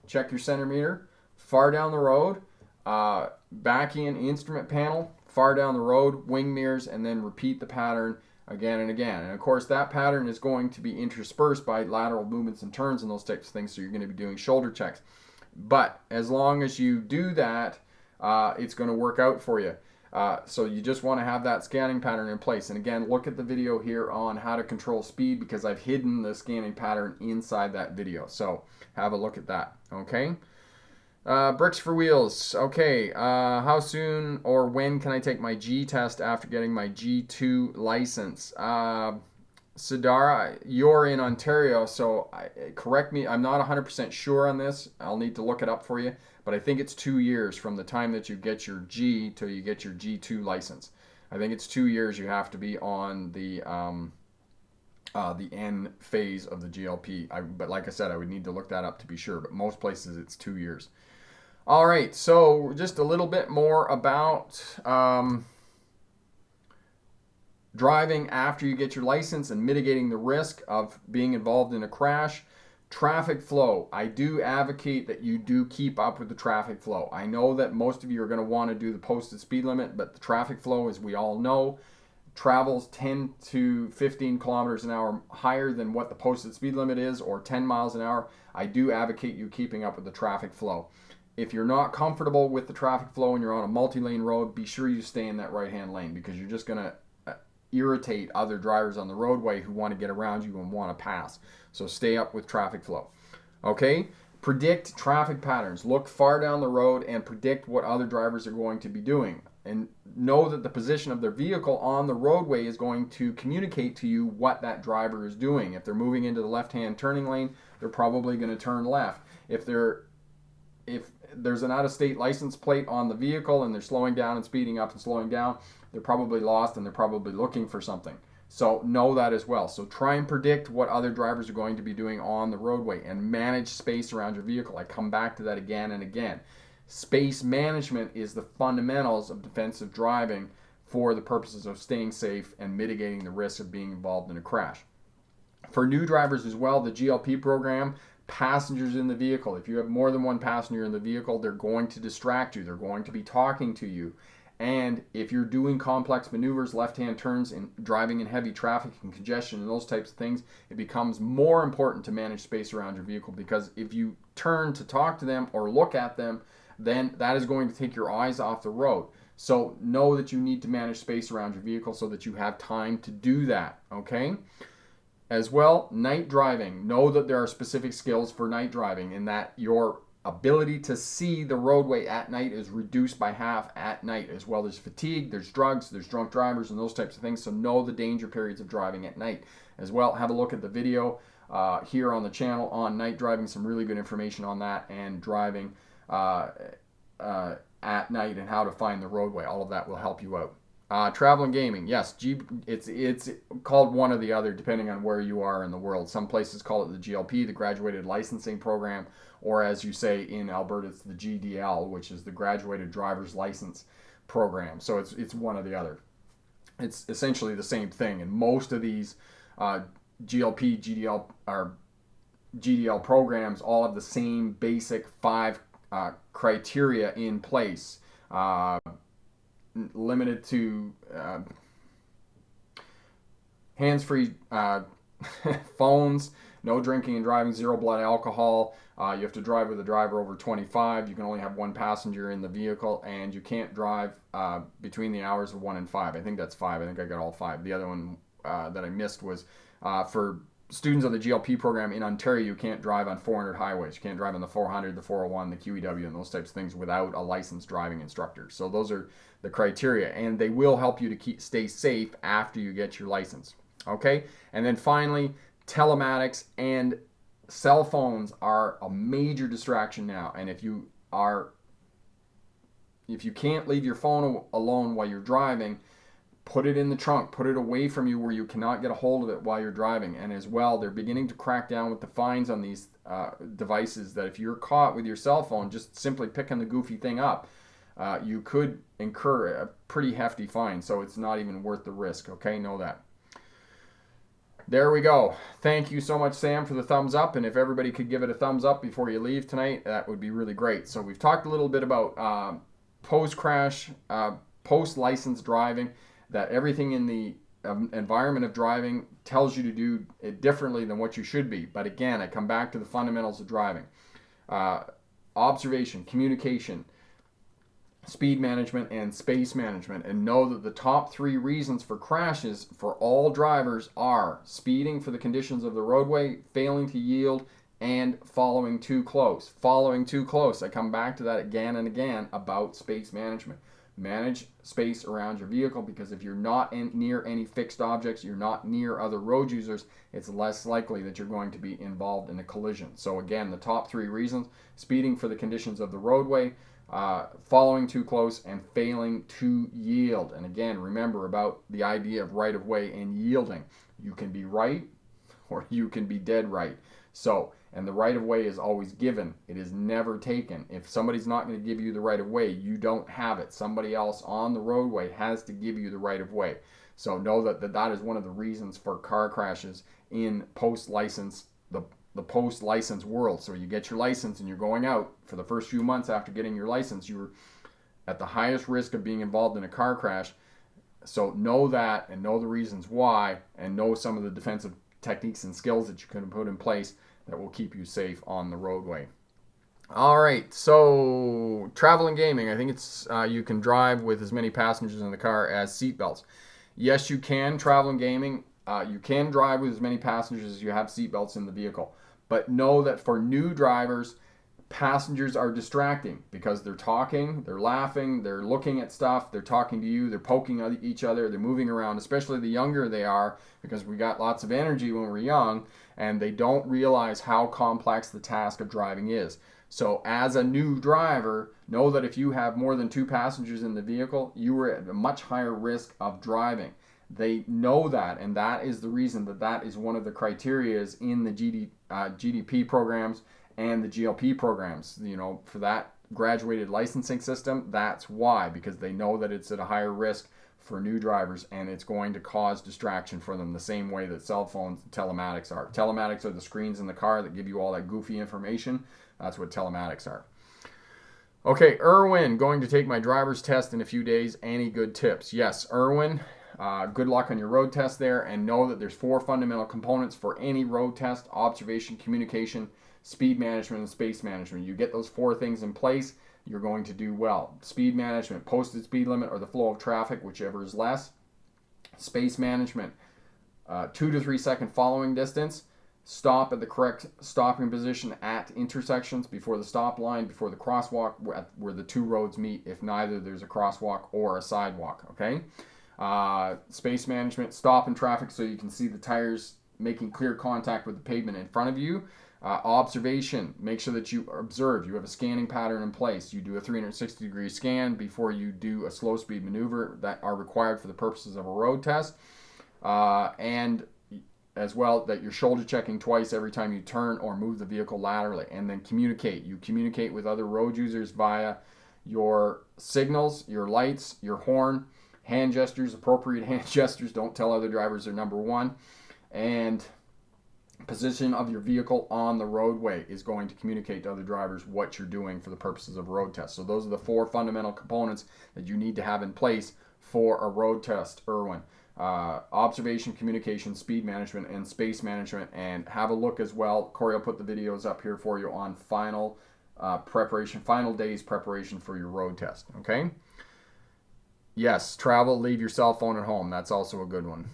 Check your center meter. Far down the road. Back in instrument panel, far down the road, wing mirrors, and then repeat the pattern again and again. And of course, that pattern is going to be interspersed by lateral movements and turns and those types of things, so you're going to be doing shoulder checks. But as long as you do that, it's going to work out for you. So you just want to have that scanning pattern in place. And again, look at the video here on how to control speed because I've hidden the scanning pattern inside that video. So have a look at that, okay? Bricks for Wheels. Okay, how soon or when can I take my G test after getting my G2 license? Sidara, you're in Ontario, so correct me. I'm not 100% sure on this. I'll need to look it up for you, but I think it's 2 years from the time that you get your G till you get your G2 license. I think it's 2 years you have to be on the N phase of the GLP. But like I said, I would need to look that up to be sure, but most places it's 2 years. All right, so just a little bit more about driving after you get your license and mitigating the risk of being involved in a crash. Traffic flow. I do advocate that you do keep up with the traffic flow. I know that most of you are going to want to do the posted speed limit, but the traffic flow, as we all know, travels 10 to 15 kilometers an hour higher than what the posted speed limit is, or 10 miles an hour. I do advocate you keeping up with the traffic flow. If you're not comfortable with the traffic flow and you're on a multi-lane road, be sure you stay in that right-hand lane because you're just going to irritate other drivers on the roadway who want to get around you and want to pass. So stay up with traffic flow. Okay? Predict traffic patterns. Look far down the road and predict what other drivers are going to be doing. And know that the position of their vehicle on the roadway is going to communicate to you what that driver is doing. If they're moving into the left-hand turning lane, they're probably going to turn left. If there's an out-of-state license plate on the vehicle and they're slowing down and speeding up and slowing down, they're probably lost and they're probably looking for something. So know that as well. So try and predict what other drivers are going to be doing on the roadway and manage space around your vehicle. I come back to that again and again. Space management is the fundamentals of defensive driving for the purposes of staying safe and mitigating the risk of being involved in a crash. For new drivers as well, the GLP program, passengers in the vehicle. If you have more than one passenger in the vehicle, they're going to distract you. They're going to be talking to you. And if you're doing complex maneuvers, left-hand turns, and driving in heavy traffic and congestion and those types of things, it becomes more important to manage space around your vehicle, because if you turn to talk to them or look at them, then that is going to take your eyes off the road. So know that you need to manage space around your vehicle so that you have time to do that, okay? As well, night driving. Know that there are specific skills for night driving, and that your ability to see the roadway at night is reduced by half at night. As well, there's fatigue, there's drugs, there's drunk drivers, and those types of things. So know the danger periods of driving at night. As well, have a look at the video here on the channel on night driving, some really good information on that, and driving at night and how to find the roadway. All of that will help you out. Travel and gaming, yes, it's called one or the other depending on where you are in the world. Some places call it the GLP, the Graduated Licensing Program, or as you say in Alberta, it's the GDL, which is the Graduated Driver's License Program. So it's one or the other. It's essentially the same thing, and most of these GLP, GDL, or GDL programs all have the same basic 5 criteria in place. Limited to hands-free phones, no drinking and driving, 0 blood alcohol. You have to drive with a driver over 25. You can only have 1 passenger in the vehicle, and you can't drive between the hours of 1 and 5. I think that's 5. I think I got all 5. The other one that I missed was for students on the GLP program in Ontario, you can't drive on 400 highways. You can't drive on the 400, the 401, the QEW, and those types of things without a licensed driving instructor. So those are the criteria, and they will help you to stay safe after you get your license. Okay? And then finally, telematics and cell phones are a major distraction now. And if you can't leave your phone alone while you're driving, put it in the trunk, put it away from you where you cannot get a hold of it while you're driving. And as well, they're beginning to crack down with the fines on these devices, that if you're caught with your cell phone just simply picking the goofy thing up, you could incur a pretty hefty fine. So it's not even worth the risk, okay? Know that. There we go. Thank you so much, Sam, for the thumbs up. And if everybody could give it a thumbs up before you leave tonight, that would be really great. So we've talked a little bit about post-crash, post-license driving, that everything in the environment of driving tells you to do it differently than what you should be. But again, I come back to the fundamentals of driving. Observation, communication, speed management, and space management. And know that the top 3 reasons for crashes for all drivers are speeding for the conditions of the roadway, failing to yield, and following too close. Following too close. I come back to that again and again about space management. Manage space around your vehicle, because if you're not near any fixed objects, you're not near other road users, it's less likely that you're going to be involved in a collision. So again, the top 3 reasons: speeding for the conditions of the roadway, following too close, and failing to yield. And again, remember about the idea of right of way and yielding. You can be right or you can be dead right. So, and the right of way is always given. It is never taken. If somebody's not going to give you the right of way, you don't have it. Somebody else on the roadway has to give you the right of way. So know that is one of the reasons for car crashes in post-license, the post-license world. So you get your license and you're going out for the first few months after getting your license, you're at the highest risk of being involved in a car crash. So know that, and know the reasons why, and know some of the defensive techniques and skills that you can put in place that will keep you safe on the roadway. All right, so travel and gaming. I think it's you can drive with as many passengers in the car as seatbelts. Yes, you can travel and gaming. You can drive with as many passengers as you have seatbelts in the vehicle. But know that for new drivers, passengers are distracting because they're talking, they're laughing, they're looking at stuff, they're talking to you, they're poking at each other, they're moving around, especially the younger they are, because we got lots of energy when we're young, and they don't realize how complex the task of driving is. So as a new driver, know that if you have more than 2 passengers in the vehicle, you are at a much higher risk of driving. They know that, and that is the reason that is one of the criterias in the GDP programs and the GLP programs. You know, for that graduated licensing system, that's why, because they know that it's at a higher risk for new drivers, and it's going to cause distraction for them the same way that cell phones and telematics are. Telematics are the screens in the car that give you all that goofy information. That's what telematics are. Okay, Erwin, going to take my driver's test in a few days. Any good tips? Yes, Erwin, good luck on your road test there, and know that there's 4 fundamental components for any road test: observation, communication, speed management, and space management. You get those 4 things in place, you're going to do well. Speed management, posted speed limit or the flow of traffic, whichever is less. Space management, 2 to 3 second following distance. Stop at the correct stopping position at intersections, before the stop line, before the crosswalk, where the two roads meet, if neither there's a crosswalk or a sidewalk, okay? Space management, stop in traffic so you can see the tires making clear contact with the pavement in front of you. Observation, make sure that you observe. You have a scanning pattern in place. You do a 360-degree scan before you do a slow speed maneuver that are required for the purposes of a road test. And as well, that you're shoulder checking twice every time you turn or move the vehicle laterally. And then communicate. You communicate with other road users via your signals, your lights, your horn, hand gestures, appropriate hand gestures. Don't tell other drivers they're number one. And position of your vehicle on the roadway is going to communicate to other drivers what you're doing for the purposes of road test. So those are the 4 fundamental components that you need to have in place for a road test, Irwin. Observation, communication, speed management, and space management. And have a look as well. Corey will put the videos up here for you on final day's preparation for your road test. Okay? Yes, travel, leave your cell phone at home. That's also a good one.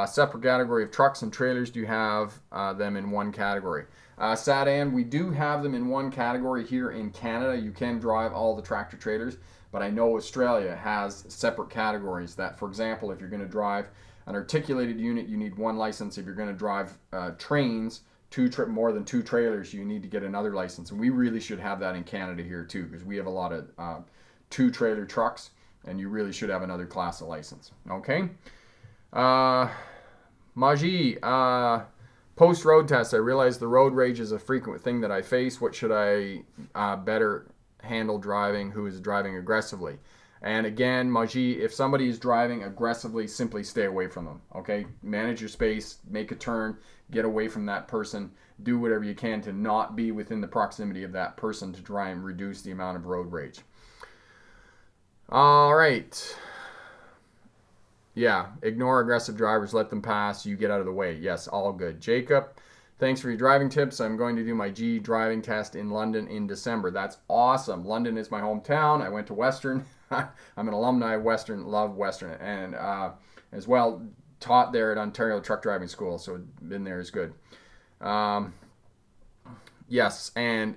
Separate category of trucks and trailers. Do you have them in one category? Sadan, we do have them in one category here in Canada. You can drive all the tractor trailers, but I know Australia has separate categories that, for example, if you're going to drive an articulated unit, you need 1 license. If you're going to drive trains, more than 2 trailers, you need to get another license. And we really should have that in Canada here too, because we have a lot of 2-trailer trucks, and you really should have another class of license. Okay? Maji, post-road test, I realize the road rage is a frequent thing that I face. What should I better handle driving who is driving aggressively? And again, Maji, if somebody is driving aggressively, simply stay away from them. Okay? Manage your space, make a turn, get away from that person. Do whatever you can to not be within the proximity of that person to try and reduce the amount of road rage. All right. Yeah, ignore aggressive drivers, let them pass, you get out of the way. Yes, all good. Jacob, thanks for your driving tips. I'm going to do my G driving test in London in December. That's awesome. London is my hometown. I went to Western. I'm an alumni of Western, love Western, and as well taught there at Ontario Truck Driving School, so been there is good. Yes, and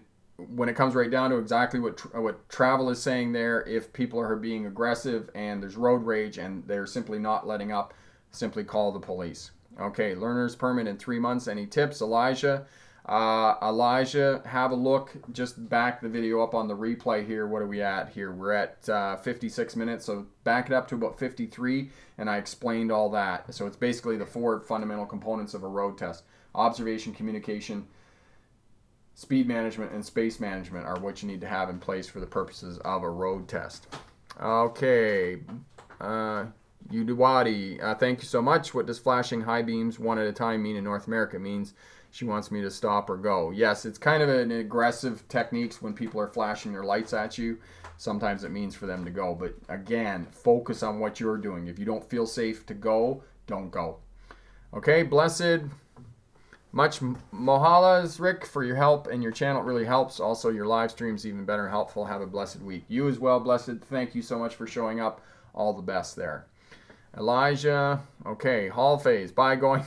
when it comes right down to exactly what travel is saying there, if people are being aggressive and there's road rage and they're simply not letting up, simply call the police. Okay, learner's permit in 3 months. Any tips, Elijah? Elijah, have a look. Just back the video up on the replay here. What are we at here? We're at 56 minutes, so back it up to about 53, and I explained all that. So it's basically the 4 fundamental components of a road test. Observation, communication, speed management, and space management are what you need to have in place for the purposes of a road test. Okay. Uduwadi, thank you so much. What does flashing high beams 1 at a time mean in North America? It means she wants me to stop or go. Yes, it's kind of an aggressive techniques when people are flashing their lights at you. Sometimes it means for them to go. But again, focus on what you're doing. If you don't feel safe to go, don't go. Okay, blessed. Much mohalas, Rick, for your help, and your channel really helps. Also, your live stream's even better helpful. Have a blessed week. You as well, blessed. Thank you so much for showing up. All the best there. Elijah, okay, Hall phase. Bye going.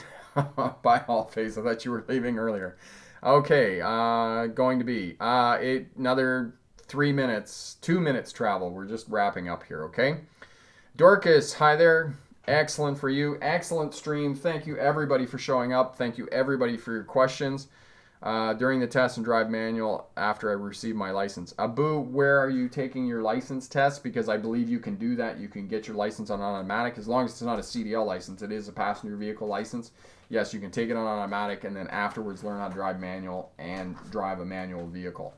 Bye Hall phase. I thought you were leaving earlier. Okay, going to be another 3 minutes, 2 minutes travel. We're just wrapping up here, okay? Dorcas, hi there. Excellent for you. Excellent stream. Thank you, everybody, for showing up. Thank you, everybody, for your questions during the test and drive manual after I received my license. Abu, where are you taking your license test? Because I believe you can do that. You can get your license on automatic as long as it's not a CDL license. It is a passenger vehicle license. Yes, you can take it on automatic and then afterwards learn how to drive manual and drive a manual vehicle.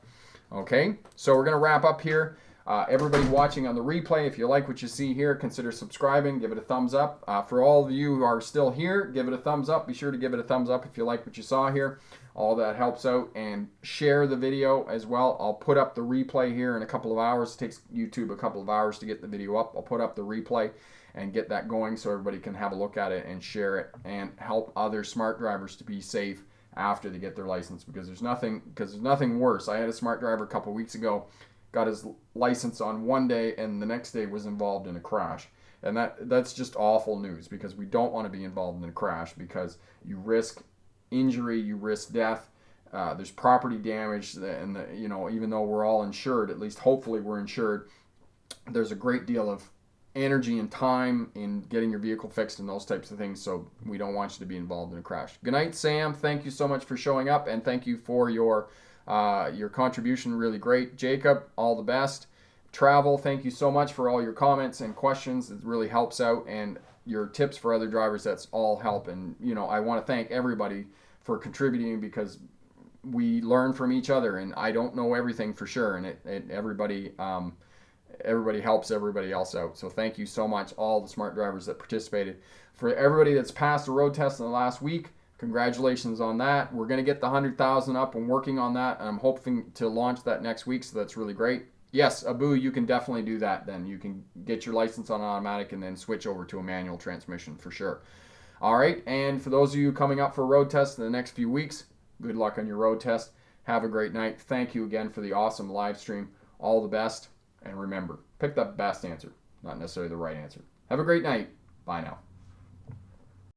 Okay, so we're going to wrap up here. Everybody watching on the replay, if you like what you see here, consider subscribing, give it a thumbs up. For all of you who are still here, give it a thumbs up. Be sure to give it a thumbs up if you like what you saw here. All that helps out. And share the video as well. I'll put up the replay here in a couple of hours. It takes YouTube a couple of hours to get the video up. I'll put up the replay and get that going so everybody can have a look at it and share it and help other smart drivers to be safe after they get their license, because there's nothing worse. I had a smart driver a couple of weeks ago, got his license on one day, and the next day was involved in a crash. And that's just awful news, because we don't want to be involved in a crash, because you risk injury, you risk death. There's property damage, and even though we're all insured, at least hopefully we're insured, there's a great deal of energy and time in getting your vehicle fixed and those types of things, so we don't want you to be involved in a crash. Good night, Sam. Thank you so much for showing up, and thank you for your contribution. Really great. Jacob, all the best. Travel, thank you so much for all your comments and questions. It really helps out, and your tips for other drivers, that's all help. And I want to thank everybody for contributing, because we learn from each other, and I don't know everything for sure, and everybody helps everybody else out. So thank you so much, all the smart drivers that participated. For everybody that's passed the road test in the last week, congratulations on that. We're going to get the 100,000 up and working on that, and I'm hoping to launch that next week, so that's really great. Yes, Abu, you can definitely do that then. You can get your license on automatic and then switch over to a manual transmission for sure. All right, and for those of you coming up for road tests in the next few weeks, good luck on your road test. Have a great night. Thank you again for the awesome live stream. All the best. And remember, pick the best answer, not necessarily the right answer. Have a great night. Bye now.